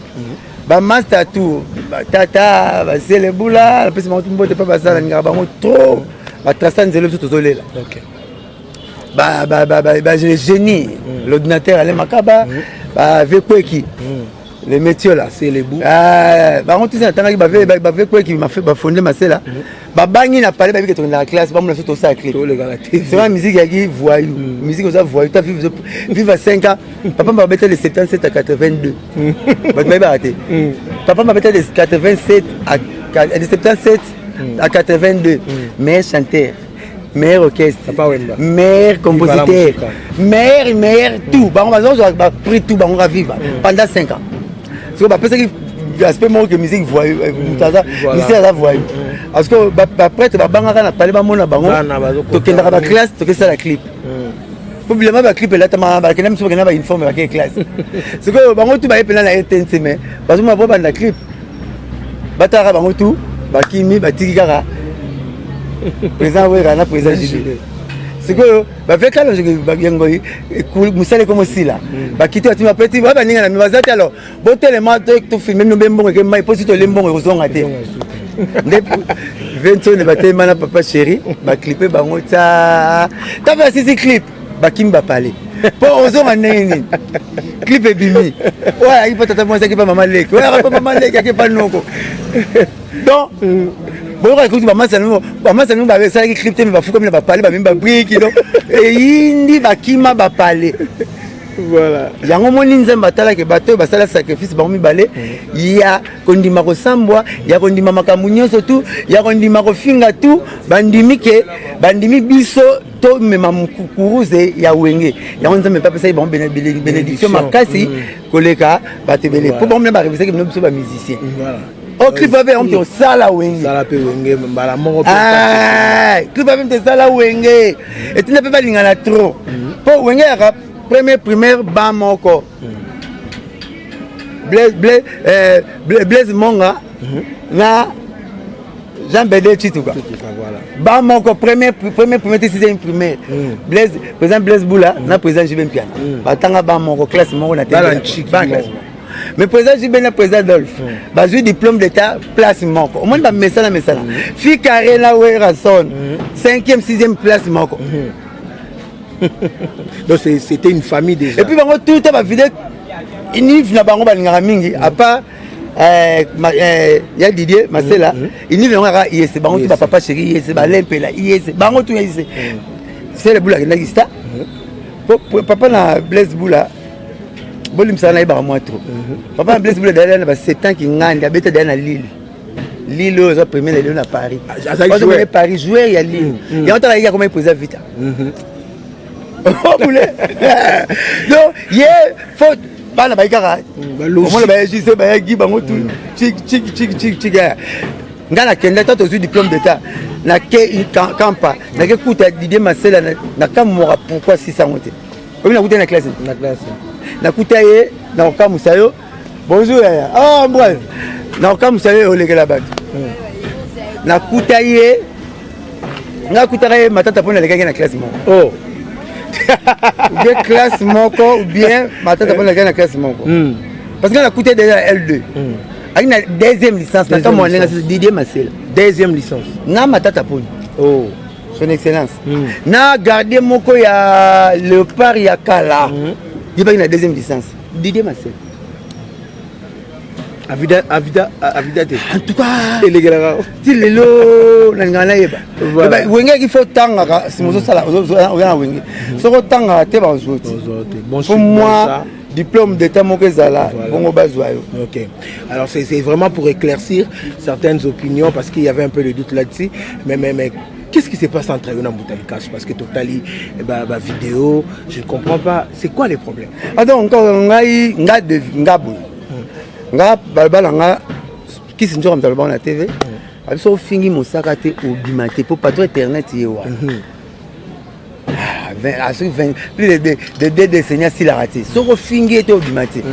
ba master tout tata ba c'est le boula parce que mon mbote pas ça nga bango trop ba traçan zelo tout tozolela OK ba génie l'ordinateur allait makaba ba vekweki les métiers là c'est les bouts ba on tout ça tanga ba vekweki m'a fait ba fonder masela ba bangi na parler ba bi que dans la classe ba mon tout ça clip c'est la musique qui voyou musique aux voyou tu vivre à 5 ans papa m'a bêté de 77 à 82 ba m'a raté papa m'a bêté de 87 à 77 à 82 meilleur chanteur meilleur orchestre meilleur compositeur meilleur tout ba on va pris tout ba on va vivre pendant 5 ans parce que ba penser que aspect moi que musique voyou mutaza musique ça voyou parce que ba prêtre ba banga na parler ba mona bango to kenda ba classe to que ça la clip probablement ba clip là tama ba kena mso kena ba uniforme ba classe c'est que bango tout ba epena na RTNC mais parce que moi ba na clip batara bango tout ba kimi ba tikikara président wera président Jules c'est que ba fait quand je yango musale comme si là ba kiti ati ma petit ba ninga na mibazati alors botel ma to filmer no bembongo ke mai posi to lembongo kozonga te ndé 20 ne baté mana papa chéri ba clipper bango ta ba sisi clip ba kimba parler pour ozonga nini clip e bimi ouais il peut tata moi ça qui pas maman lek ouais pas maman lek qui pas noko donc bon écoute maman ça nous ba ça qui clip te ba fou comme ba parler ba même ba brique donc et indi ba kima ba parler voilà yango moni nzemba tala ke bato ba sala sacrifice ba mi balé ya kondima ko sambwa ya kondima makambu nyonso tu ya kondima ko finga tu bandimi biso to mema mukuruze ya wenge yango nzemba pa pesa ba bénédiction makasi koleka batebele pour ba ba réviser que nous biso ba musicien voilà au clip avec on peut sala wenge mbala moko clip avec te sala wenge et tu ne peux pas lingana trop pour wenge ya premier primaire ba moko Blaise Monga na Jean Bédé Chituka ba moko premier sixième primaire président Blaise Boula na président Jibé Mpiana batanga ba moko classe moko na mais président Jibé na président Dolph bazui diplôme d'état place moko au moins ba mesala fi carré na wera son 5e 6e place moko. Donc c'était une famille déjà. Et puis bango tout ta ba vidéo ini na bango balingaka mingi à part ya Didier Masela ini venga IS bango tout papa chéri IS ba lempela IS bango tout IS c'est le boula qui n'existe papa na Blaise Boula bolim sana iba moi trop papa na Blaise Boula derrière ba 7 ans qui ngandi abeta derrière na Lille aux premier les na Paris à Paris joueur ya Lille ya on ya comment poser vite oh boulé donc il faut bana baikaka omona bayagise bayagi bango tu chik ngana kenda tato zu diplôme d'état na ke kampa na ke kuta Didier Masela na kamora pourquoi 600 moté obi na kuta na classe na kuta ye na okamusa yo bonjour ah bref na okamusa yo olekela bato na kuta ye na kuta ye matata pona lekaki na classe mo oh ou bien classe moko ou bien matata pour la classe moko parce que on a coûté déjà L2 avec une deuxième licence na comme on a Didier Masela deuxième licence na matata pour oh son excellence na garder moko ya Léopard ya Kala il va une deuxième licence Didier Masela Avida en tout cas si lelo na ngana yeba wenge il faut tanga si mozo sala oya wenge soko tanga te ba zoti pour moi diplôme d'état moko ezala bongo bazwa yo. OK. Alors c'est vraiment pour éclaircir certaines opinions parce qu'il y avait un peu de doute là-dessus mais qu'est-ce qui se passe entre eux dans Boutalikage parce que totali vidéo je ne comprends pas c'est quoi les problèmes. Ah donc ngai ngabo nga balbala nga kisi njoko mtalba na TV abiso fingi mosaka te obimate pour patron internet yewa plus de deux décennies si la raté soko fingi te obimate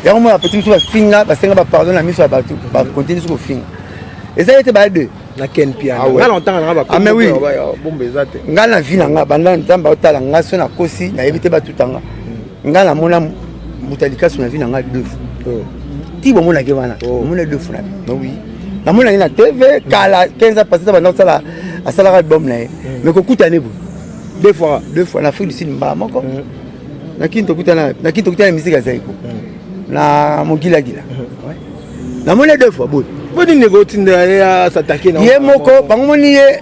ya mo la petite ba finga ba senga ba pardon la mise ba continue soko finga et ça était ba deux na ken piano nga longtemps nga ba ah mais oui bombe ezate nga na vie nga banda nzamba otala nga so na kosi na yebite ba tutanga nga na mona mutalika so na vie nga deux ti bon mona ke wana mona deux fois oui na mona ina TV kala 15 ans passé ça banda sala asala album na mais ko kutane bu deux fois na Afrique du Sud mba moko na kinto kutana musique ya zaiko na mogila gila na mona deux fois bon boni négocier ya s'attaquer na ye moko bango moni ye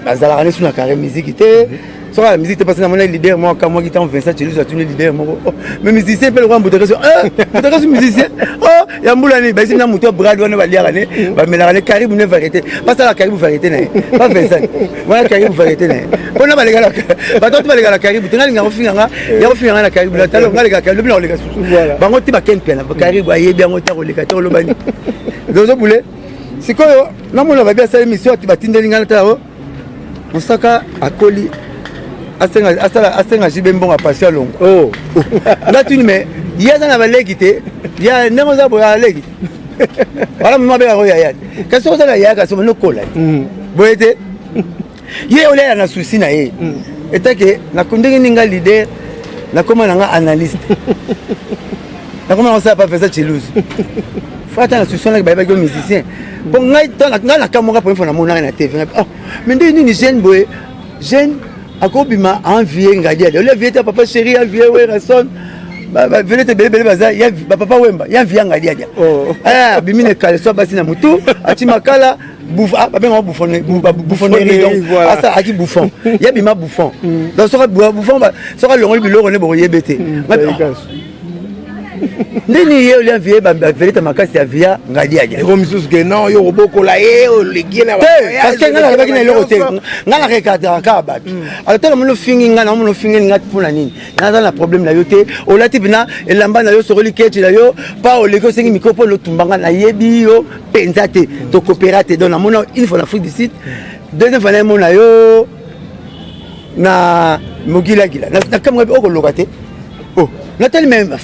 azala ne suna carré musique te so la musique te passe na mona leader moi quand moi qui t'en Vincent tu lui as tenu leader moko mais musicien peut le rendre boutaka boutaka musicien oh ya mbulani ba sina muto brad wana ba liara ne ba melaka ne Caribou ne variété pas ça la Caribou variété na pas Vincent voilà Caribou variété na bona ba legala ba to ba legala Caribou tenga nga ofinga nga ya ofinga na Caribou la talo nga legala Caribou na legala susu bango ti ba ken pena ba Caribou ayebi yango ta ko legala to lo bani dozo boule sikoyo na mona ba bia sa émission ti ba tindeli nga ta o musaka akoli asenga jibe mbonga passion longo oh ngatuni mais yaza na balekite ya ndemo za boya leki wala mama be ko ya kaso za ya kaso no kola boyete ye ole na souci na ye etake na kundenge ninga leader na koma na analyste na koma on sa pas faire ça chilusi fata na souci na ba ba musicien bon ngai na kamoka pour na mona na TV oh mais ndini jeune boy jeune akobima envier ngadia le vieux papa chéri envier Werason ba venez te bébé baza ya papa wemba ya envier ngadia oh ah bimine kale so basi na mutu atimakala bouffa ba benga bouffonnerie donc asa aki bouffon ya bima bouffon donc so bouffon ba so longo biloko ne bo yebete ndeni ye oli envier ba venez makasi ya via ngadia et comme sous que non yo boko la o legie na parce que ngala ba kina loko te ngala rekata ka ba alors tellement no fingi ngana no fingi ngat pona nini ngana na problème na yo te o lati bina elamba na yo soroli keti na yo pa o leko sengi mikopo lo tumbanga na yebi yo penzate to coopérate donc na mona une fois l'Afrique du Sud deuxième fois na mona yo na mogila-gila na kamwa oko lokate oh natali même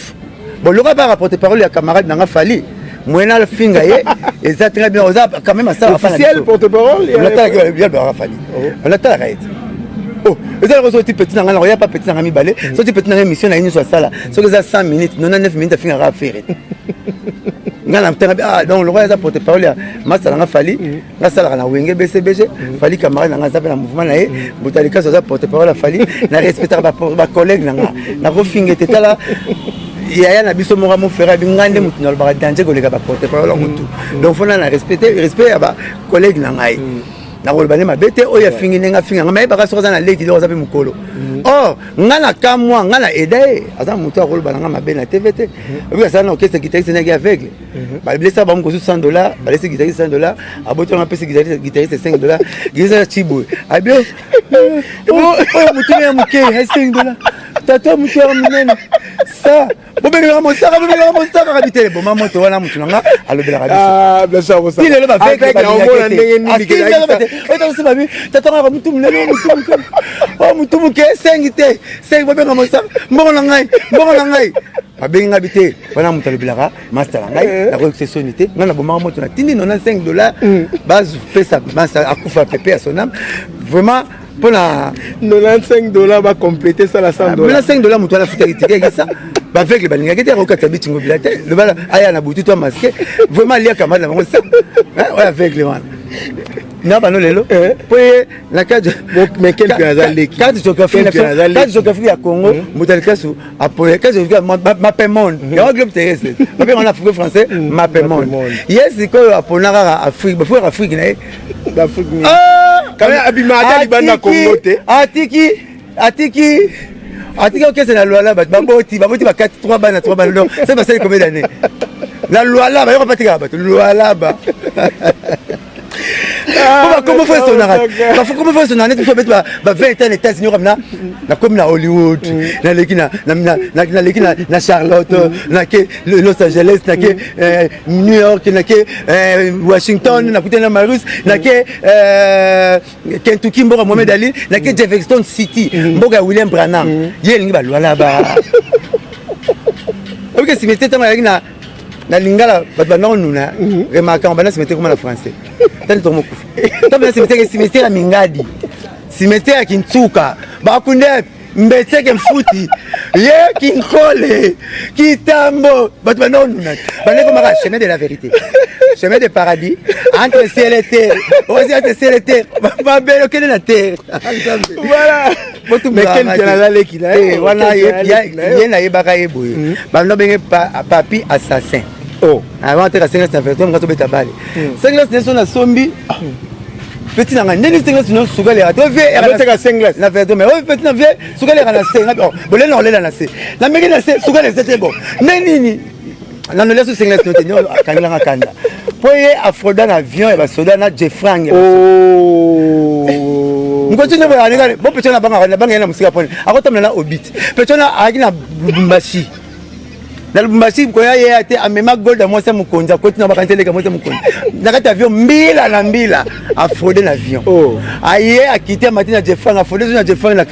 bon loka pas rapporter parole ya camarade nanga Fali moyena le finga ye eza très bien oza quand même ça officiel porte-parole natali bien Fali natali raid oh eza le sorti petit nanga na ya pas petit nanga mibale sorti petit nanga mission na ini soit ça là so que ça 100 minutes 99 minutes finga ra faire ngana mtanga ah donc le roi eza porte-parole ya masa nanga Fali na sala na wenge BCBG Fali camarade nanga za na mouvement na ye botalika ça porte-parole ya Fali na respecter ba collègue nanga na kofinga tetala yaya na biso moko mo fera bingande mutu na ba danger koleka ba porte-parole ya mutu donc faut na respect ya ba collègue nanga ye na kolobane mabete oyo afingi nenga finga ngama yeba kasoza na leki lo zape mukolo oh ngana kamwa ngana edaye aza mutu akolobana ngama be na TVT obi ça na orchestre guitariste nagi aveugle ba blessa ba mkosu $100 ba laisse guitariste $100 aboto na pesa guitariste $5 guitariste chibo abio oh mutu ya muke $5 tata mutu ya munene ça bobengela mosaka kabitele boma moto wana mutu nanga alobela kabisa ah blessa bosa il est là avec na omona ndenge nini tatanga mutu munene mutu muke 5 te 5 bobenga mosaka mbongo na ngai babenga bite wana mutu alobelaka master na ngai na concession te nga na boma moto na tindi $95 base pesa master akufa pepe à son âme vraiment pour la $95 va compléter ça la $100 mais $5 mutu ala futa kitike ça ba avec les balinga kete ko kata bitingo bilate le bala aya na butu to masqué vraiment lia kamada na bango ça ouais avec les wana na bano lelo po la carte mais quel pays carte géographique ya Congo mutu kasu apolé carte géographique mapé monde ya globe terrestre mapé en Afrique français mapé monde yes ko aponaka Afrique ba frère Afrique na d'Afrique quand même abimata libanda Congo te atiki ok c'est la loi là baboti ba 3 bana non c'est pas ça combien d'années la loi là ba yo pas tika ba loi là ba comment faire son arrêt comment faire son arrêt tu faut mettre ba 20 ans les États-Unis comme na Hollywood na lekina na Charlotte na ke Los Angeles na ke New York na ke Washington na kutana Marus na ke Kentucky mboka Mohamed Ali na ke Jefferson City mboka William Branham yelingi ba lwala ba ok si mettez tama na lingala bato na nuna remarquant bana si mettez comme en français tani to mokufa tabana si mettez la mingadi si mettez ya Kintsuka ba kunde mbeteke mfuti ye kinkole kitambo bato bana nuna bana comme un chemin de la vérité chemin de paradis entre ciel et terre aussi entre ciel et terre ba belo kene na terre voilà mais quel Canada leki na wana ye na yebaka yeboye bando benge papi assassin oh avant de casser cette affaire ngato beta bale sengles ne sont na sombi petit nanga ndeni sengles no suka le ato vie era sengles na fait mais petit na vie suka le na senga bon bolé na olela na se na meki na se suka le c'était bon neni na no leso sengles no tenyo kangela ngakanda poye afroda na avion et ba soda na Jeffrang oh ngotine ba ngale bo petona banga na musika pone akotamna na obit petona akina Lubumbashi na Lubumbashi ko ya ate amema gold à moi ça mukonza kotina ba kanzeleka moi ça mukonza nakati avion mbila na mbila afrode na avion oh aye akite matina Jeffrang afrode na Jeffrang na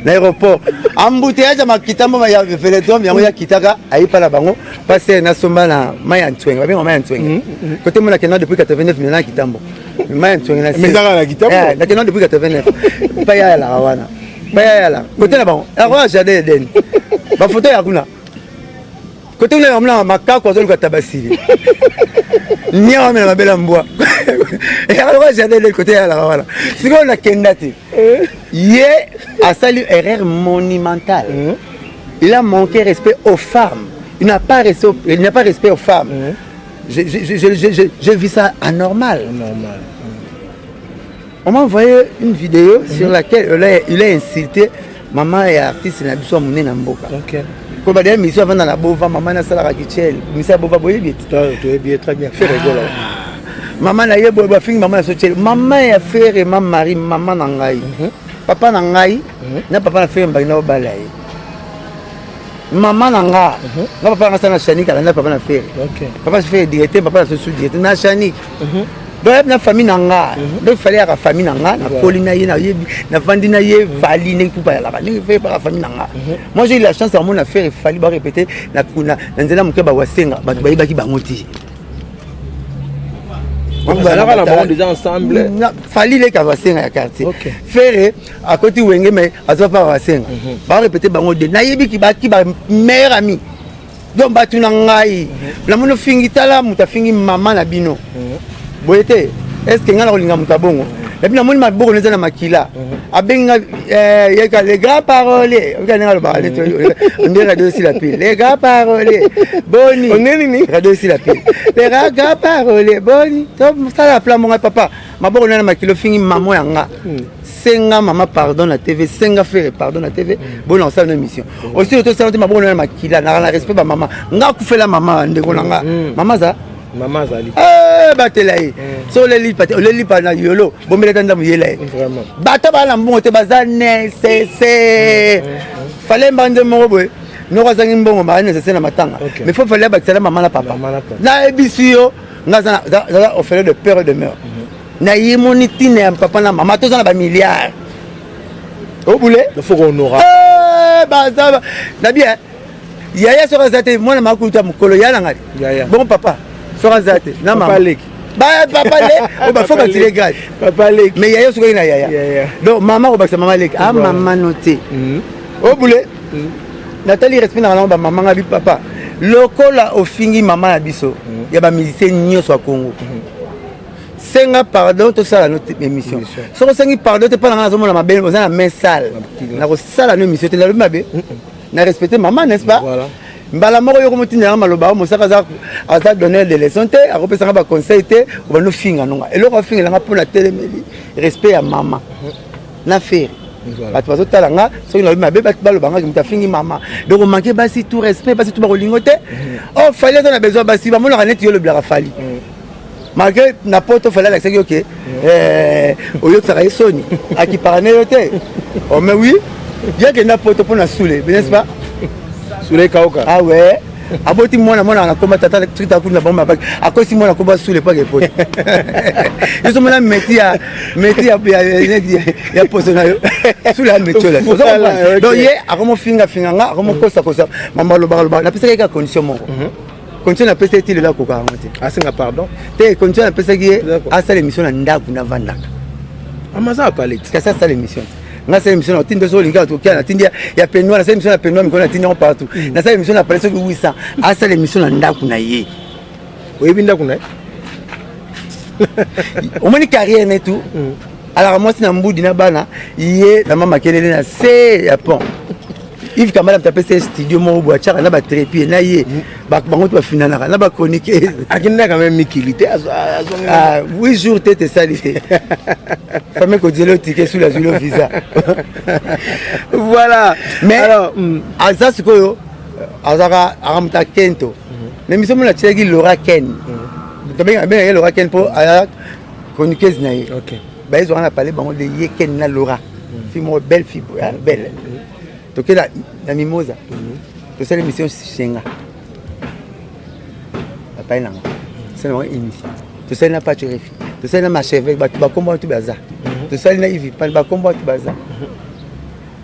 aéroport embouteillage makitambo ya veledom yango ya kitaka ayipa na bango passer na somba na maya ntwenga ba maya ntwenga côté mona kena depuis 89 na kitambo maya ntwenga na mais ça la kitambo na kena depuis 89 pa ya la wana pa ya la côté na bango alors jardin Eden ba photo ya kuna côté on a makako zo tabasili nia na mabela mbwa et alors jardin Eden côté ya la wana siko na kendati ye a sali erreur monumentale il a manqué respect aux femmes il n'a pas respect aux femmes j'ai vu ça anormal on m'a envoyé une vidéo sur laquelle il a insulté maman et artiste na biso mune na mboka OK ko ba dem mission vanda na bova maman na sala kichel misa bova boyebi tu es bien très bien fait rigolo maman na yebo ba fing maman na sochel maman ya frère ma mari maman na ngai papa na ngai na papa na frère mbana balai maman na nga na papa na sana Shanik na papa na frère OK papa se fait directeur papa na sous directeur na Shanik donc na famille nanga donc fallait la famille nanga na polina ye na vandina ye vali ne coupa ya la fait par la famille nanga moi j'ai eu la chance à mon affaire il fallait ba répéter na kuna nzela mukeba wasenga ba ba ki bangoti on va déjà ensemble fallait les kavasenga ya quartier faire à côté wenge mais azo pas wasenga ba répéter bango de na yebi ki ba meilleur ami donc batu na ngai la mono fingi tala muta fingi mama na bino boyete est-ce que ngala kolinga muta bongo et puis na moni maboko neza na makila abenga yeka les grands paroliers ngana ngalo ba on dit radio aussi la pile les grands paroliers boni on est ni radio aussi la pile les grands paroliers boni donc ça la plan mon papa maboko na makilo fingi mama yanga senga mama pardon la TV senga faire pardon la TV bon on ça une émission aussi auto ça ma bonne makila na respect ba mama nga ku fela mama ndeko nanga mama za maman zali batelaye so le lipa na yolo bomele tanda muyela vraiment bata bana mbongo te bazane c'est fallait mbande mo boy no kwazangi mbongo ma nécessaire na matanga mais faut fallait bakisala mama na papa na ebisiyo ngaza za offert de père de mère na yimoni tine ya papa na mama to za na ba milliards au boulet il faut qu'on aura baza na bien yaya sera zate mwana makuta mukolo yala ngari bon papa sera zate na mama papa leki papa le ba faut bâtir les grades papa leki mais yaya sera na yaya donc maman ko bakisa mama leki ah maman noté au boulet Nathalie respect na ba maman ngabi papa lokola ofingi mama na biso ya ba musicien nyoso wa Congo senga pardon to sala notre émission so ko sengi pardon te pas na zomona mabel oza na main sale na ko sala no émission te na mabe na respecter maman n'est-ce pas voilà mbala moko yo ko motina maloba mo saka za aza donner des leçons te a ko pesa ba conseil te o ba no finga nonga et loko finga nga pona telemeli respect ya maman na faire bato bazotalanga soki na mabe bato balobanga muta fingi mama donc manquer basi tout respect basi tout ba kolingo te oh fallait on a besoin basi ba mona net yo le blara fali malgré na poto fallait la seki OK oyo tsaka soni akiparane yote oh mais oui bien que na poto pona soule n'est-ce pas soule kauka ah ouais aboti mwana na komba tata trita kuna bomba baki akosi mwana komba soule pas que poto ils mona métier ya poso na yo soule a métier là donc ye akomo finga nga akomo kosa mama loba na pesa ka condition moko condition na pesa ti le la koka ngati asinga pardon te condition na pesa ki asa l'émission na ndaku na vandaka amaza parler c'est ça l'émission na cette émission tinde so linga to kia tinde ya penwa na cette émission na penwa mikona tinde partout na cette émission na parler so 800 asa l'émission na ndaku na ye oyebinda kuna au moins carrière net tout alors moi c'est na mbudi na bana ye na mama kelele na se ya pont Yves Kamala m'a tapé studio mo bo tchaka na ba trépied na ye ba bango to finana na ba chronique akina quand même mikilité 8 jours tete salité fameux ko dielo ticket sous la zulu visa voilà mais alors aza sikoyo azaka aramta kento l'émission mo la tcheki Laura Ken ben Laura Ken pour chroniqueuse na ye OK ba ils ont parlé bango de ye Ken na Laura fille belle fille belle toke la mimosa to sala émission chenga papa nanga c'est non émission to sala na pas refi to sala na marché ba komba tu baza to sala na ivi ba komba tu baza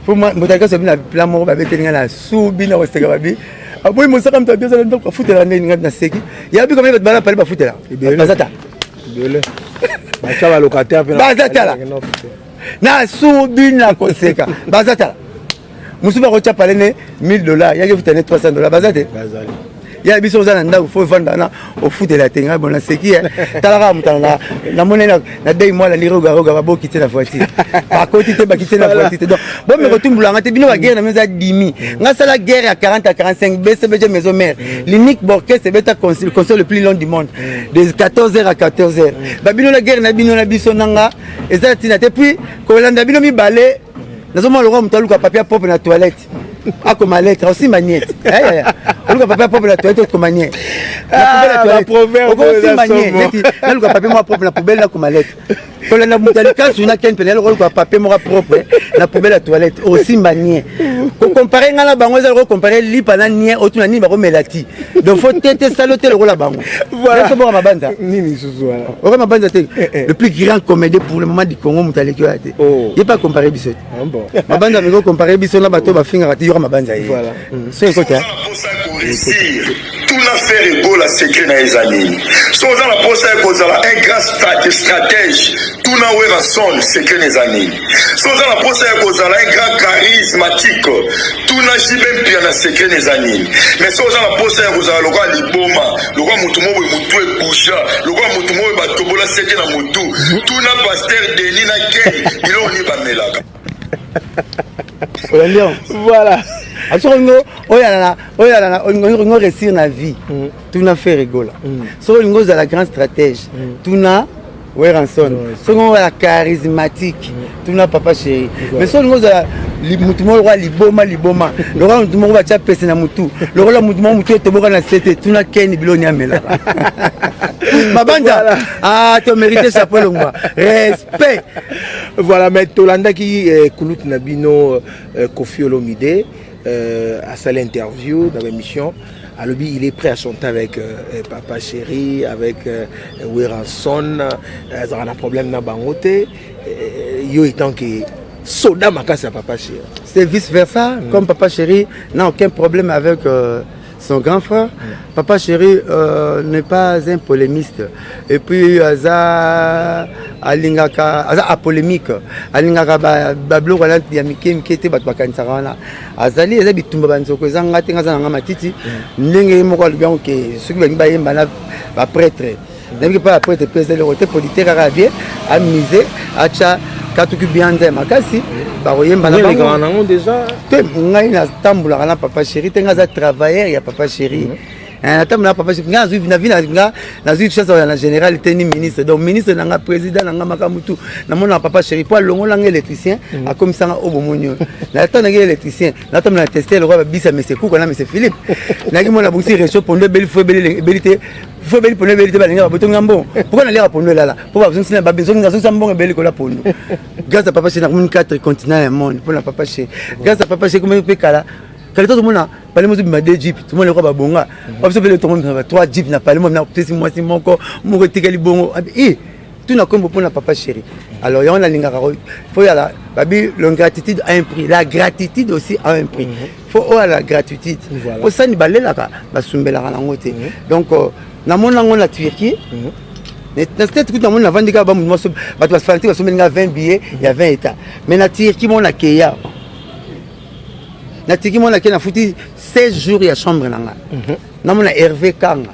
faut moi motaka so bina plan mo ba betelinga na subi na osteka babi aboy mo saka mta biasa ndo futela nini na seki ya bi comme ba pale ba futela bazata bele bacha ba locataire bazata na subi na koseka bazata musuba ko chapale ne $1000 yake futane $300 bazate bazali ya biso za nda faut vendre na au foot de la tenga bona seki talaka mutana na monena na dei moi la liro garoga ba bokite la voiture ba côté te ba kite la voiture donc bon me retumbula ngate bino ba guerre na meza dimi nga sala guerre à 40 à 45 BCBG maison mère l'unique orchestre beta concert le plus long du monde de 14h à 14h ba bino la guerre na bino na biso nanga eza tina te puis ko landa bino mi balé nazoma le roi mutaluka papier pop na toilette ako ma lettre aussi magnète oluka papier propre na toilette okomanie la proverbe okosimanie neti naluka papier moko propre na poubelle nakoma lettre kolanda moto alikasi na kene pene oluka papier moko propre na poubelle ya toilette osimanie kokompare ngai na bango eza loko kompare lipa na nie otuna nini bakomela ti donc faut tete salo te lokola bango soboka mabanza nini susu wana oka mabanza te le plus grand comédien pour le moment du Congo moto aleki oya te ye pas comparer biso te mabanza meko comparer biso na bato bafingaka te yoka mabanza ye so ekota tout l'affaire est beau la secret na ezali so oza na posa ya kozala un grand stratège tout na wera son secret na ezali so oza na posa ya kozala un grand charismatique tout na jibe mpia na secret na ezali mais so oza na posa ya kozala lokwa liboma lokwa mutu mo boye mutu ebusha lokwa mutu mo boye batobola secret na mutu tout na pasteur Denis na kei biloko ni bamelaka voilà asokongo oyalana olingo réussir na vie tuna fait rigola soko olingo ozala grand stratège tuna weranson soko ozala charismatique tuna papa chéri mais soko olingo ozala mutu moko lokwa liboma lokwa mutu moko batya pese na mutu lokola mutu moko mutu etoboka na sete tuna keni biloni amelaka mabanja to mérité chapeau longwa respect voilà mais tolandaki kulut na bino Koffi Olomide à sa interview dans l'émission alors il est prêt à chanter avec Papa Chéri avec Weranson ça a un problème na bangote yo étant que soda makasa Papa Chéri c'est vice versa comme Papa Chéri n'a aucun problème avec son grand frère. Papa Chéri n'est pas un polémiste. Et puis, aza polémique. Alingaka bablo wala yamike mkete batu bakanisaka wana. Azali eza bitumba banzoko eza ngate ngaza nga matiti. Ndenge moko alubyango ke soki bangi bayemba na ba prêtre. Ndenge pas prêtre pesa le côté politique kaka bien amusé acha katuki bianza makasi. Baroyemba na bango déjà te ngai na tambula na Papa Chéri te ngaza travailleur ya Papa Chéri na tambula Papa Chéri ngaza na vina na zui chance na général te ni ministre donc ministre na nga président na nga makamutu na mona Papa Chéri po longo la électricien a comme ça au bomonyo na tana ngi électricien na tambula na tester le roi bisa monsieur Kuko na monsieur Philippe na ngi mona busi réchaud pour le bel fou belité faut beli pour belité ba nga boto ngambo pourquoi na lera pour là pour ba besoin ba besoin ngazo sambonga beli ko la pour grâce à Papa Chéri na comme 4 continents du monde pour la Papa Chéri grâce à Papa Chéri comme peut kala kala tout le monde parler mo ba 2 jeep tout le monde le roi ba bonga ba so beli tout le monde 3 jeep na parler mo na pesi moi si moko mo ko tikali bongo tout na comme pour la Papa Chéri alors il y a la linga faut y la babi l'ingratitude a un prix la gratitude aussi a un prix faut la gratitude pour ça ni balela ka basumbela na ngote donc na mona ngona Turquie na tête que na vandika ba mo so ba tu fanti ba so menga 20 billets il y a 20 états mais na Turquie mona keya na Turquie mona ke na futi 16 jours ya chambre nanga na mona Hervé Kanga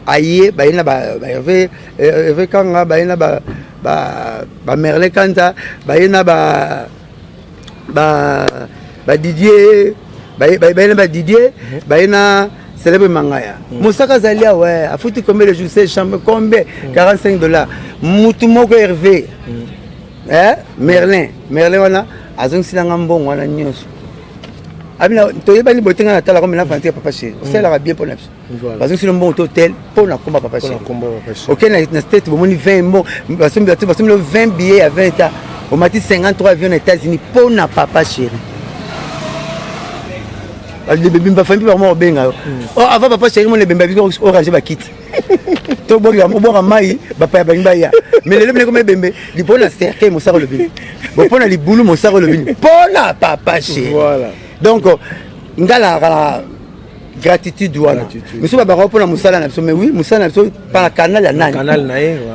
aye ba ina ba Hervé Kanga ba ina ba Merlin Kanta ba ina ba Didier ba ina ba Didier ba ina célèbre mangaya Moussaka Zalia ouais a foutu combien de jours c'est chambre combien $45 mutu moko Hervé Merlin wana azong silanga mbongo wana nyonso abina toyeba ni botenga na tala comme na fanti Papa Chéri c'est la bien pour na azong silanga mbongo hôtel pour na komba Papa Chéri OK na state bomoni 20 mo basombi 20 billets à 20 ans au mati 53 avions aux États-Unis pour na Papa Chéri les bébés ba famille vraiment benga avant Papa Chéri mon les bébés orange ba kit to boga mo boga mai ba pa ba ya mais les comme bébé li pona cercle mo saro le bini bo pona li boulou mo saro le bini pona Papa Chéri voilà donc ngala gratitude wana mais so ba ba pona musala na mais oui musala na par canal ya nani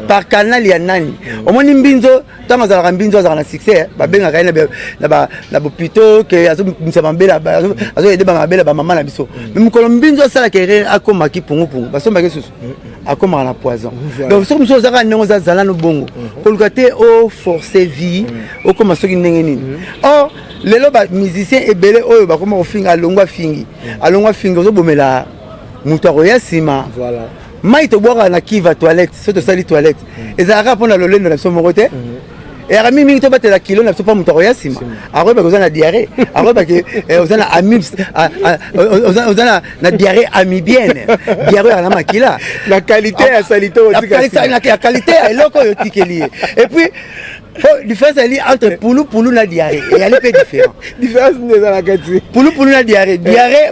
par canal ya nani omoni mbinzo tanga za mbinzo za na succès ba benga ka na ba plutôt que azo msabambela azo ede ba mabela ba mama na biso mais mukolo mbinzo sala kere akoma ki pungu ba somba ke susu akoma na poison donc so mso zaka ndongo za zala no bongo kolukate o forcer vie o koma soki ndenge nini lelo ba musicien ebele oyo ba koma ofinga alongwa fingi ozo bomela mutu akoya sima voilà mai to boka na kiva toilette so to sali toilette ezalaka mpona lolendo na biso moko te et ami mingi to batela kilo na pas moto ya sima après ba kozana diarrhée après ba ke ozana amibs ozana na diarrhée amibienne diarrhée na makila la qualité ya salito la qualité ya eloko yo tikeli et puis différence elle entre poulou na diarrhée et elle est peu différent différence n'est dans la qualité poulou na diarrhée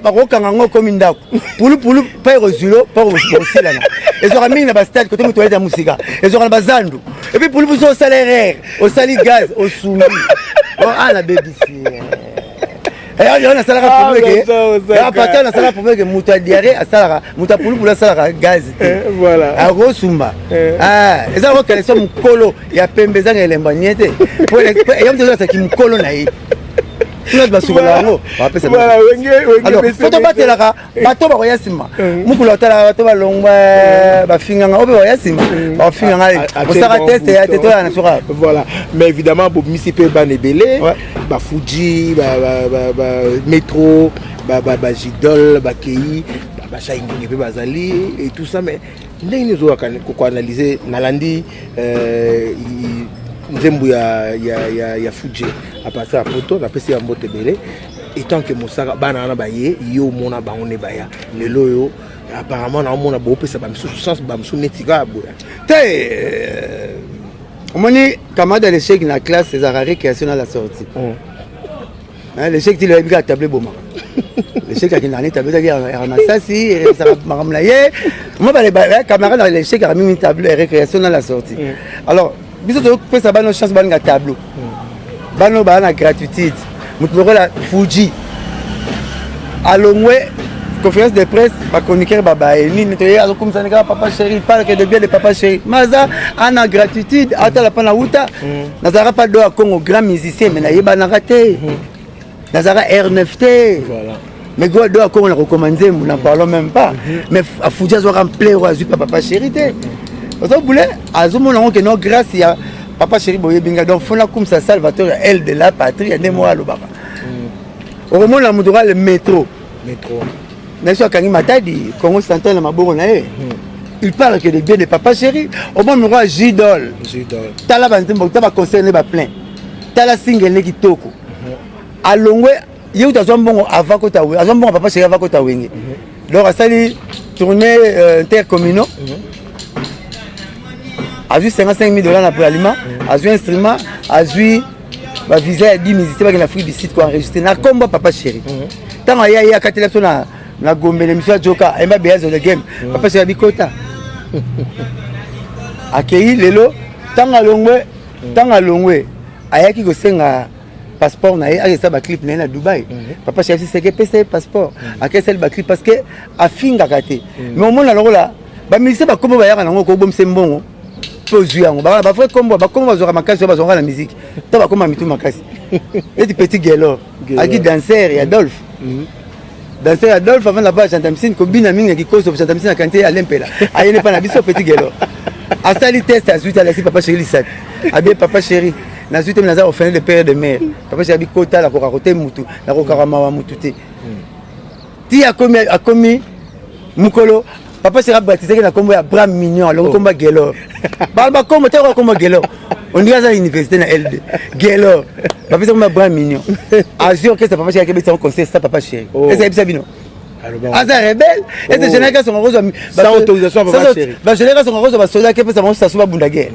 ba ko kangango comme ndako poulou pas rozulo pas aussi là et aura mis na ba stade côté muto ya musika et aura ba zandu et puis poulou au salaire au sali gaz au soumi oh la baby si et on a salaire pour que à partir na salaire pour que muto diarrhée à salaire muto poulou salaire gaz voilà a rosumba et ça que les mukolo ya pembe zanga elemba niete pour et on te ça qui mukolo na yi tout ba sukala ngo voilà wenge photo batelaka bato ba ya sima mukula tala bato ba longwa ba finganga obe ba ya sima ba finganga o sara test ya teto na sura voilà mais évidemment pour misipe banebele ba Fuji ba métro ba Jidol ba Kei ba Shaingi pe bazali et tout ça mais ndenge nous ko analyser nalandi nzembu ya Fuji à partir de poto na pesi ya mbote belé et tant que mosaka bana na baye yo mona ba on ne baya le loyo apparemment na mona bo pesa ba msu sens ba msu netika boya te omoni kamada l'échec na classe c'est la récréation à la sortie l'échec il a bien tablé boma l'échec qui n'a ni tablé ya masasi ça maramlaye moi ba les camarades dans l'échec a mis une table récréation à la sortie alors biso to pesa bano chance bana tableau bano bana gratuité mutuko la Fuji alongwe conférence de presse ba chroniqueur baba ni netoye azo comme ça neka papa chéri parle que de bien de papa chéri maza ana gratuité ata la pana uta nazara pas do à Congo grand musicien mais na yeba na raté nazara R9T voilà mais go do à Congo na recommander nous n'en parlons même pas mais à Fuji azo remplir azu papa chéri té ozo boule azo mona que non grâce ya papa chéri boye binga donc fona comme ça Salvatore elle de la patrie ne moi lo baba au moment la moudra le métro n'est-ce pas quand matadi Congo central na maboko na il parle que de bien de papa chéri au moment roi Jidol tala bantembo taba concerné ba plein tala single ne kitoko alongwe yeu ta zombongo avant ko ta zombongo papa chéri avant ko ta wenge donc asali tournée intercommunaux a vu 55 000 $ pour l'aliment, a vu instrument, a vu visa 10 musiciens qui Afrique du site qui enregistré na combat papa chéri. Tant il y a 4 élections na Gombe le monsieur Joka, il m'a bien de game. Papa chéri bikota. Accueilli lelo tant à longwe ayaki ko senga passeport na ye ça ba clip na Dubaï. Papa chéri c'est que PC passeport. Akay celle ba clip parce que a finga kate. Mais au moment là ba musicien ba kombo ba ya na ngoko bom sembongo. Ba frère comme ba comme bazora makasi bazora la musique to ba comme mitu makasi et petit gelo aki danseur et Adolphe danseur Adolphe avant la page chantamsine ko bina mingi ki cause of chantamsine kanté à l'empela ayene pa na biso petit gelo asali test azuit à la papa chéri sat abi papa chéri na zuite na za offert de père de mère papa chéri kota la ko raconter mutu la ko karama mutu te ti a commis mukolo papa sera baptisé que na combo ya Bram Mignon alors combo Gelo balba combo te ko combo Gelo on dit à l'université na LD Gelo papa sera Bram Mignon azur que ça papa chéri que ça conseil ça papa chéri et ça bisabino Aza rebelle et c'est génération rose sans autorisation papa chéri ba génération rose ba soldat que ça ça soit bundaguer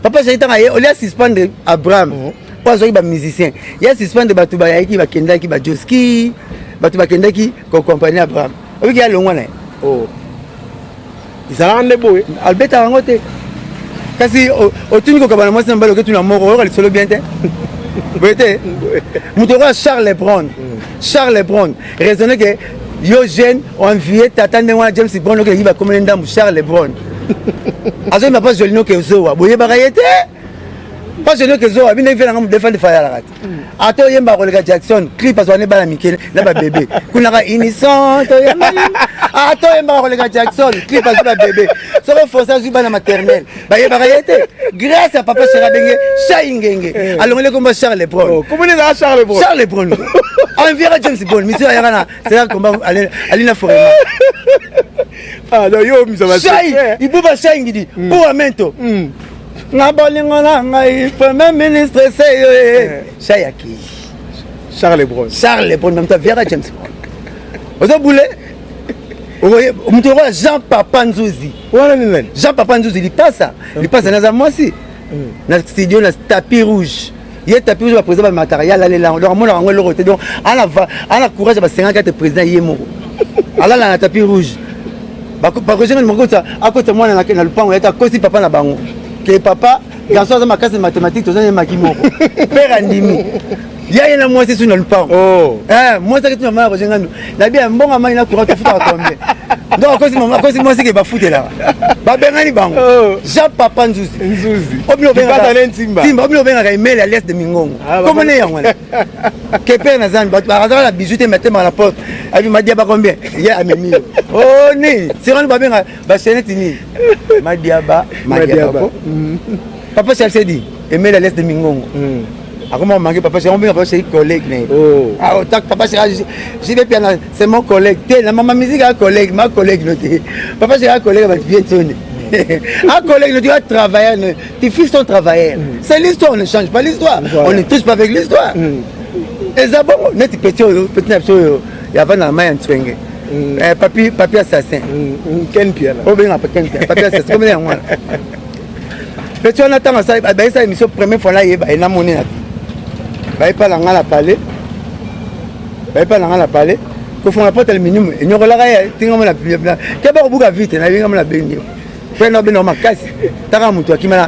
papa chéri tanga on lui a suspendre Abraham pas zo ba musicien il a suspendre batuba yaki ba kendaki ba Joski batuba kendaki ko compagnie Abraham oui il y a le ngwana ils allaient en beau Albert a rencontré kasi otuni ko kabana mwasi mbalo ke tuna moko ko solo bien te bete mutoro Charles Lebron raisonner que yo jeune on envié tata ndengwa James Bond que il va comme ndambu Charles Lebron azo m'a pas jolino que zo boye bagayete pas jolino que zo bina vient ngam défendre faya la rat ato yemba ko le Jackson clip azwane bala mikele na ba bébé kuna ka innocent ato yemba ko le Jackson clip azwa bébé so ko força zu bana maternelle ba ye bagayete grâce à papa sera bengé chaingenge alongole comme Charles Lebron comment les a Charles Lebron environ James Bond monsieur ayana c'est combat alina forema ah non yo mi ça va chai ibuba chaingidi pour amento na bolingo na ngai premier ministre seyo Chayaki Charles Lebron même ta Vera James ozo boule mutu wa Jean Papa Nzuzi Jean Papa Nzuzi lipasa na mwasi na studio na tapis rouge il tapis rouge va président matériel là là on a un l'autre donc ana courage ba 54 président yemo ala na tapis rouge ba rejoindre mon côté à côté moi na lupango ya ta kosi papa na bango que papa garçon za makasi mathématiques tozana makimo père andimi ya na mwasi sur na lupango moi ça que tu m'as rejoindre na bien mbonga mai na courage futa combien donc kosi mwasi ke ba futé là ba bengani bango Jean Papa Nzuzi obino benga timba obino benga email à l'est de Mingongo comment ne yango que père na zan ba la bijoute mettre dans la porte abi madia ba combien ya amemi oh ni c'est quand ba benga ba chenette ni madia ba papa s'est dit email à l'est de Mingongo comment manquer papa c'est un collègue ah tac papa je vais bien c'est mon collègue la maman musique un collègue ma collègue noté papa c'est un collègue va bien sonner un collègue tu vas travailler tes fils sont travailleurs c'est l'histoire on ne change pas l'histoire on ne touche pas avec l'histoire et ça bon net petit absolu il y avait la main en swing papi assassin Ken Pierre oh bien papi assassin comme on mais tu en attends ça ben ça émission première fois là il y a monnaie bah pas la ngala parler que font la porte aluminium et nous la raya tinga la plus que ba buka vite na binga la benyo pe no beno makasi taka mutu akima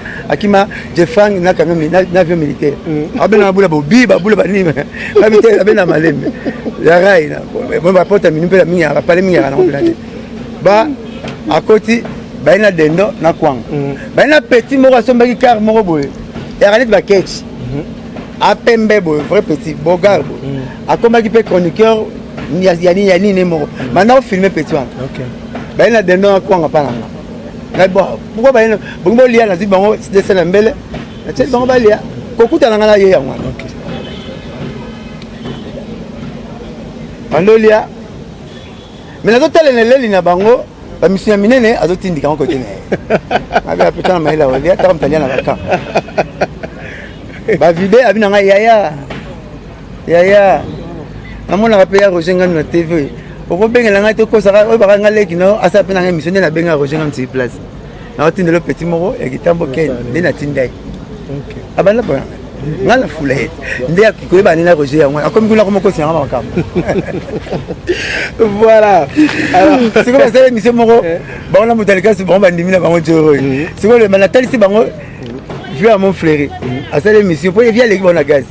jefang na quand même na avion militaire abena bula bobi ba bula banime ba vite abena maleme la raya bon ba porte aluminium pe la minga ba parler minga na ngolane ba akoti ba ina dendo na kwang ba ina petit moko asombaki car moko boye ya ralit ba ketch à Pembe, vrai petit, Bogar, à comment il peut chroniqueur, yani Nemo. Maintenant, on filme petit. Ok. Ben, il a des noms à quoi on n'a pas là. Pourquoi ben, bon, il y a dit, bon, c'est des scènes belles. C'est bon, il y a. Beaucoup de gens qui ont ok. Pendant il y a. Mais la totale est là, bango. La mission minée, à d'autres indiquants côté. Avec putain, mais là, il y a tant de talents là-bas. Ba vidé abinanga yaya namona rappelé Roger Ngano na TV oko bengela ngate ko saka o ba ngale kino asa pena nga mission na benga Roger Ngano place na otinde le petit moro ya kitambo ken na tindai OK abana ba ngala fulete ndia ko ba nina Roger yango akomi kuna ko moko sanga makam voilà alors c'est comme ça mission moro ba on a mutalika su ba ndimi na bango joro c'est comme le manatali si bango vu à mon frère à cette émission pour y aller avec mon gaz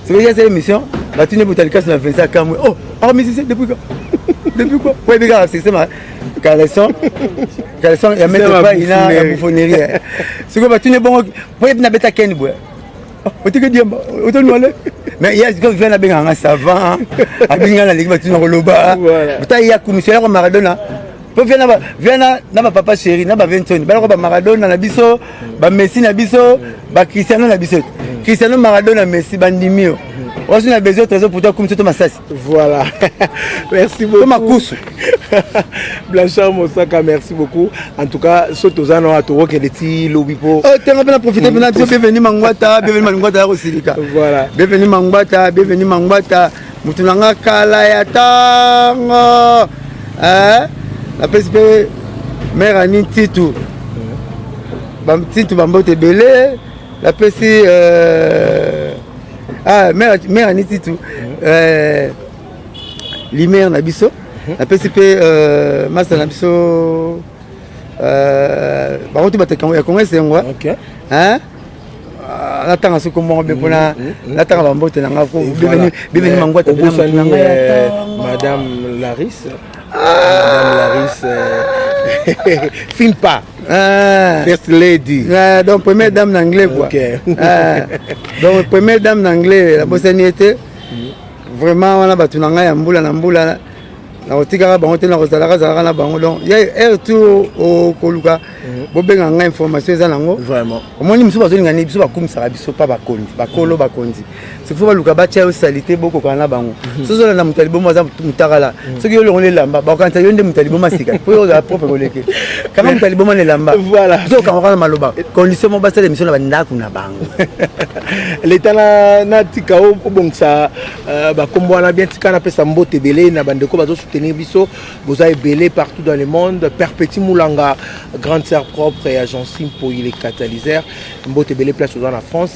c'est vrai cette émission la tune botalika sur la 25 cam oh mais c'est depuis quoi ouais les gars c'est ma caleçon il y a mettre pas il y a bouffonnerie c'est quoi tune bon pour y beta ken boy o te que dire o te nous aller mais il y a quand vient la benga savant a benga la ligue tune roloba putain il y a commissaire Maradona pour venir na papa chéri na ba Vincent ba ko ba Maradona na biso ba Messi na biso ba Cristiano na biso Cristiano Maradona Messi bandimio on a besoin de pour toi comme tout massage voilà merci beaucoup Blanchard Mosaka merci beaucoup en tout cas sotozana wa to que les ti lobipo oh t'as bien profiter bien bienvenue Mangwata Rosilika voilà bienvenue Mangwata mutunanga kala ya tango la PSP mère Annie Titou Titou Bambote Belé la PSP mère Annie Titou Limer Nabiso la PSP Massa Nabiso Barotu Batekan ya Congrès ngwa OK hein natanga soko mo be pona natanga Bambote nanga ko bienvenue Mangwata madame Larisse Madame Larisse filme pas First Lady donc première dame d'anglais quoi donc première dame d'anglais la bossani était vraiment on a battu nanga ya mbula na otikaka bango te na kozalaka zalaka na bango donc ya air tout okoluka bobenga nga information eza nango vraiment omoni misu bazolinga ni biso bakumisaka biso pa bakolo bakonzi sifo baluka batia yo salite bokoka na bango sozolanda moto alibomo aza mutakala soki yo longola elamba bakokanisa yo nde moto alibomo asika po yo ozala propre koleke kanga moto alibomo na elamba zokanga na maloba condition mo basala émission na bandako na bango l'état na tika obongisa bakombo wana bien tika na pesa mbote belé na bandeko bazo soutenir biso boza ebelé partout dans le monde. Perpétue Moulanga, grande sœur propre et agence Simpo, il est catalyseur. Mbote belé place dans la France.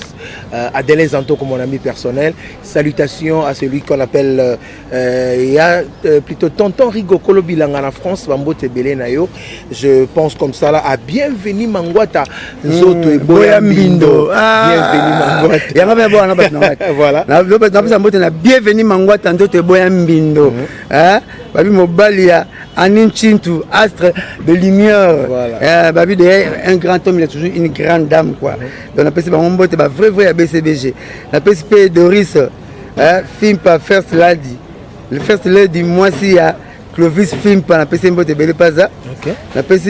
Adèle Zanto comme mon ami personnel. Salutations à celui qu'on appelle il y a plutôt tonton Rigo Kolobilanga en France. Mbote belé nayo. Je pense comme ça là à bienvenue Mangwata. Zoto et Boya Mbindo. Bienvenue Mangwata. Voilà. Bienvenue Mangwata Zoto et Boya Mbindo. Babi Mobalia, Anin Chintu, astre de lumière. Voilà. Babi un grand homme, il est toujours une grande dame quoi. Donc on appelle ça Mbote, vrai BCBG. On appelle ça Doris, Fimpa First Lady. Le First Lady, moi si il y a Clovis Fimpa, on appelle ça Mbote Bele Paza. On appelle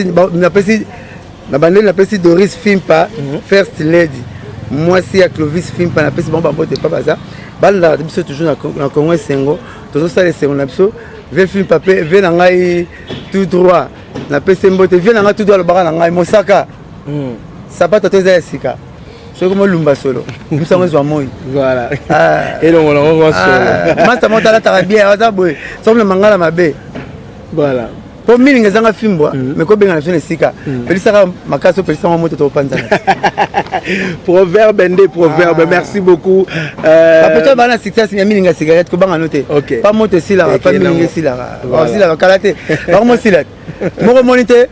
ça Doris Fimpa First Lady. Moi si il y a Clovis Fimpa, on appelle ça Mbote Paza. Bala biso toujours na Congo Sengo, toujours ça les Sengo na biso. Ve film papier, ve na ngai tout droit. Na pese mbote, ve na ngai tout droit le baka na ngai Mosaka. Sapata teza ya sika. So comme lumba solo. Msango zwa moi. Voilà. Et donc on va solo. Masta motala tarabia waza boy. So le mangala mabe. Voilà. Pour mille ngezanga filmbo, mais ko benga na fine sika. Pelisa makaso pelisa moto to panza. Proverbe ndé proverbe. Merci beaucoup. Peut-être bana succès ya mille nga cigarette ko banga noter. Pas moto sila, pas mille sila. Sila kalate. Ba mo sila. Mo monite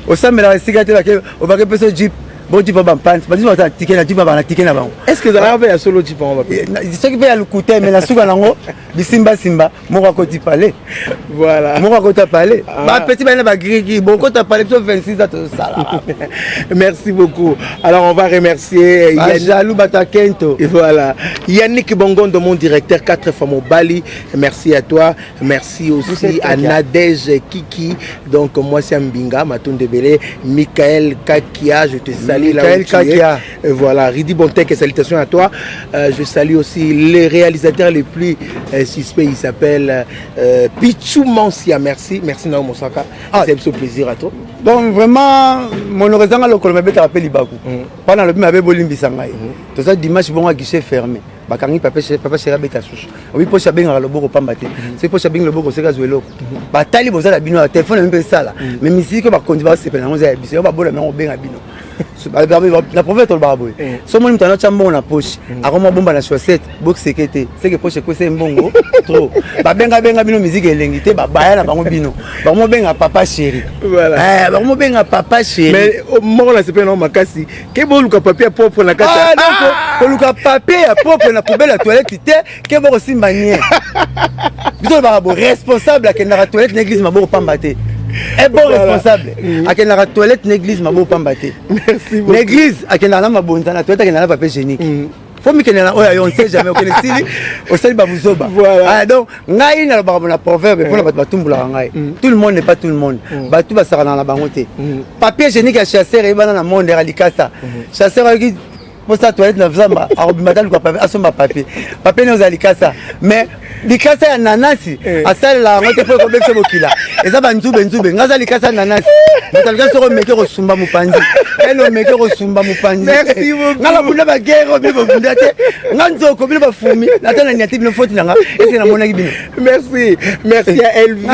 au samela la cigarette la ke o ba ke peso jeep. Bon tu vas pants, mais tu vas ticket na tu vas na ticket na bango. Est-ce que ça va solo jeep on va? Ce qui peut ya lukuté mais la suka nango bisimba simba mo ko ti parler. Voilà. Mo ko ta parler. Ba petit ba na ba grigi bon ko ta parler sur 26 à sala. Merci beaucoup. Alors on va remercier Jalou Bata Kento. Et voilà. Yannick Bongondo mon directeur 4 fois au Bali. Merci à toi. Merci aussi à Nadège Kiki. Donc moi c'est Mbinga Matunde Belé, Michael Kakia, je te salue. Et voilà, Ridi Bontek et salutations à toi. Je salue aussi les réalisateurs les plus suspects. Il s'appelle Pichou Mansia. Merci Naomi Mosaka. C'est un plaisir à toi. Donc vraiment, mon horizon le Colombie te rappelle Ibaku. Pendant le film avec Bolimbi Sangai. Tout ça dimanche bon à guichet fermé. Bakangi papa chéra beta souche. Oui poche benga le boko pambate. C'est poche benga le boko seka zuelo. Batali boza la bino téléphone même ça là. Mais musique ba kondi ba sepela ngo za biso ba bola mais on benga bino. La prophète le barabou. So mon mutana chambo na poche. Akoma bomba na chaussette, box sécurité. C'est que poche ko c'est mbongo trop. Ba benga bino musique elengité ba baya na bango bino. Ba mo benga papa chéri. Voilà. Ba mo benga papa chéri. Mais mo na sepela na makasi. Ke bo luka papier propre na kata. Ah donc ko luka papier propre na poubelle la toilette te ke bo simba nie. Biso barabou responsable à la toilette l'église mabo pambate. Un bon responsable. À la toilette l'église mabo pambate. Merci beaucoup. L'église à la mabonza la toilette à la papier hygiénique. Faut me connaître on sait jamais on connaît au sel babuzoba. Voilà. Donc ngai na ba na proverbe pour la batumbula ngai. Tout le monde n'est pas tout le monde. Batu ba sara na bangote. Papier hygiénique à chasseur et bana na monde ralikasa. Chasseur qui pour sa toilette na vzamba arobimata kwa papier asomba papier. Papier nous alikasa. Mais likasa ya nanasi asala la ngote pour ko bekse bokila. Eza ba nzube ngaza likasa nanasi. Mutalika soro meke ko sumba mupanzi. Elo meke ko sumba mupanzi. Merci beaucoup. Ngala bunda ba guerre bibo bunda te. Nganzo ko bibo fumi. Natana nyati bino foti nanga. Ese na mona bino. Merci à Elvie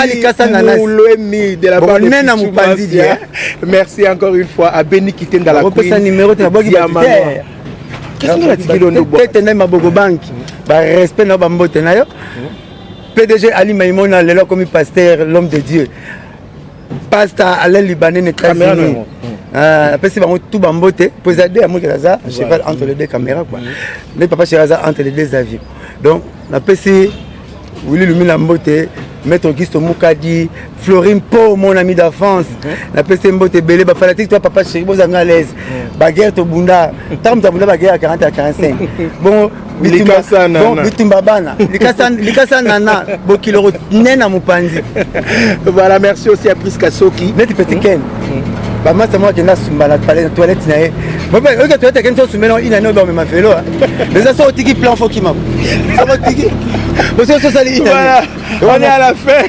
Mouloemi de la part de Mupanzi. Merci encore une fois à Benny qui dans la Queen. Numéro te bogi ba. Qu'est-ce que tu dis le peut-être Mabogo Bank. Ba respect na bambote na yo. PDG Ali Maïmona lelo comme pasteur l'homme de Dieu. Pasteur Alain Libanais ne caméra non. Après c'est tout bambote posé à moi Gaza, je parle entre les deux caméras quoi. Les papa chez Gaza entre les deux avions. Donc la PC Willy Lumina Mbote, Maître Auguste Moukadi, Florine Po, mon ami d'enfance. La PC Mbote Belé, ba fanatique toi papa chéri, bozanga à l'aise. Baguette au Bunda, tam bunda baguette à 40 à 45. Bon, Likasa nana. Bon, bitumba bana. Likasa nana. Bokiloro nena mupanzi. Voilà, merci aussi à Priska Soki. Net petit Ken. Bah moi c'est moi qui n'a sumba la toilette nae. Bon ben eux que toilette Ken so sumelo ina no ba me vélo. Les ça au tiki plan faut qui m'a. Ça va tiki. Voilà, on est à la fin.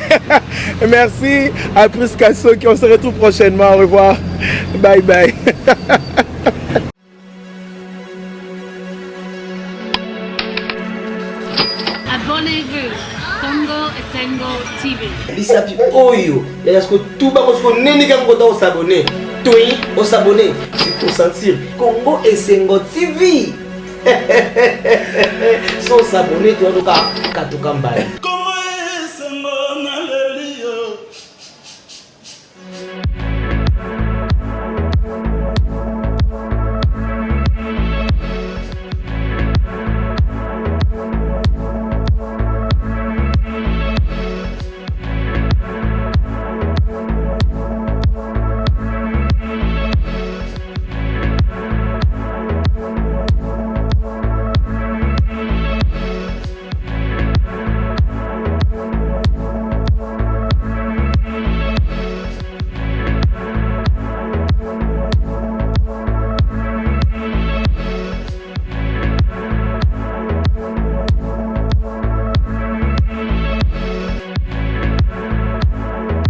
Merci à Priska Soki. On se retrouve prochainement. Au revoir. Bye bye. Abonnez-vous. Congo Esengo TV. Bisapi oyo. Ya yasko tout ba ko neni ka ko s'abonner. Toi, on s'abonner. Pour sentir Congo Esengo TV. Sans s'abonner, tu vas katuka mbaya.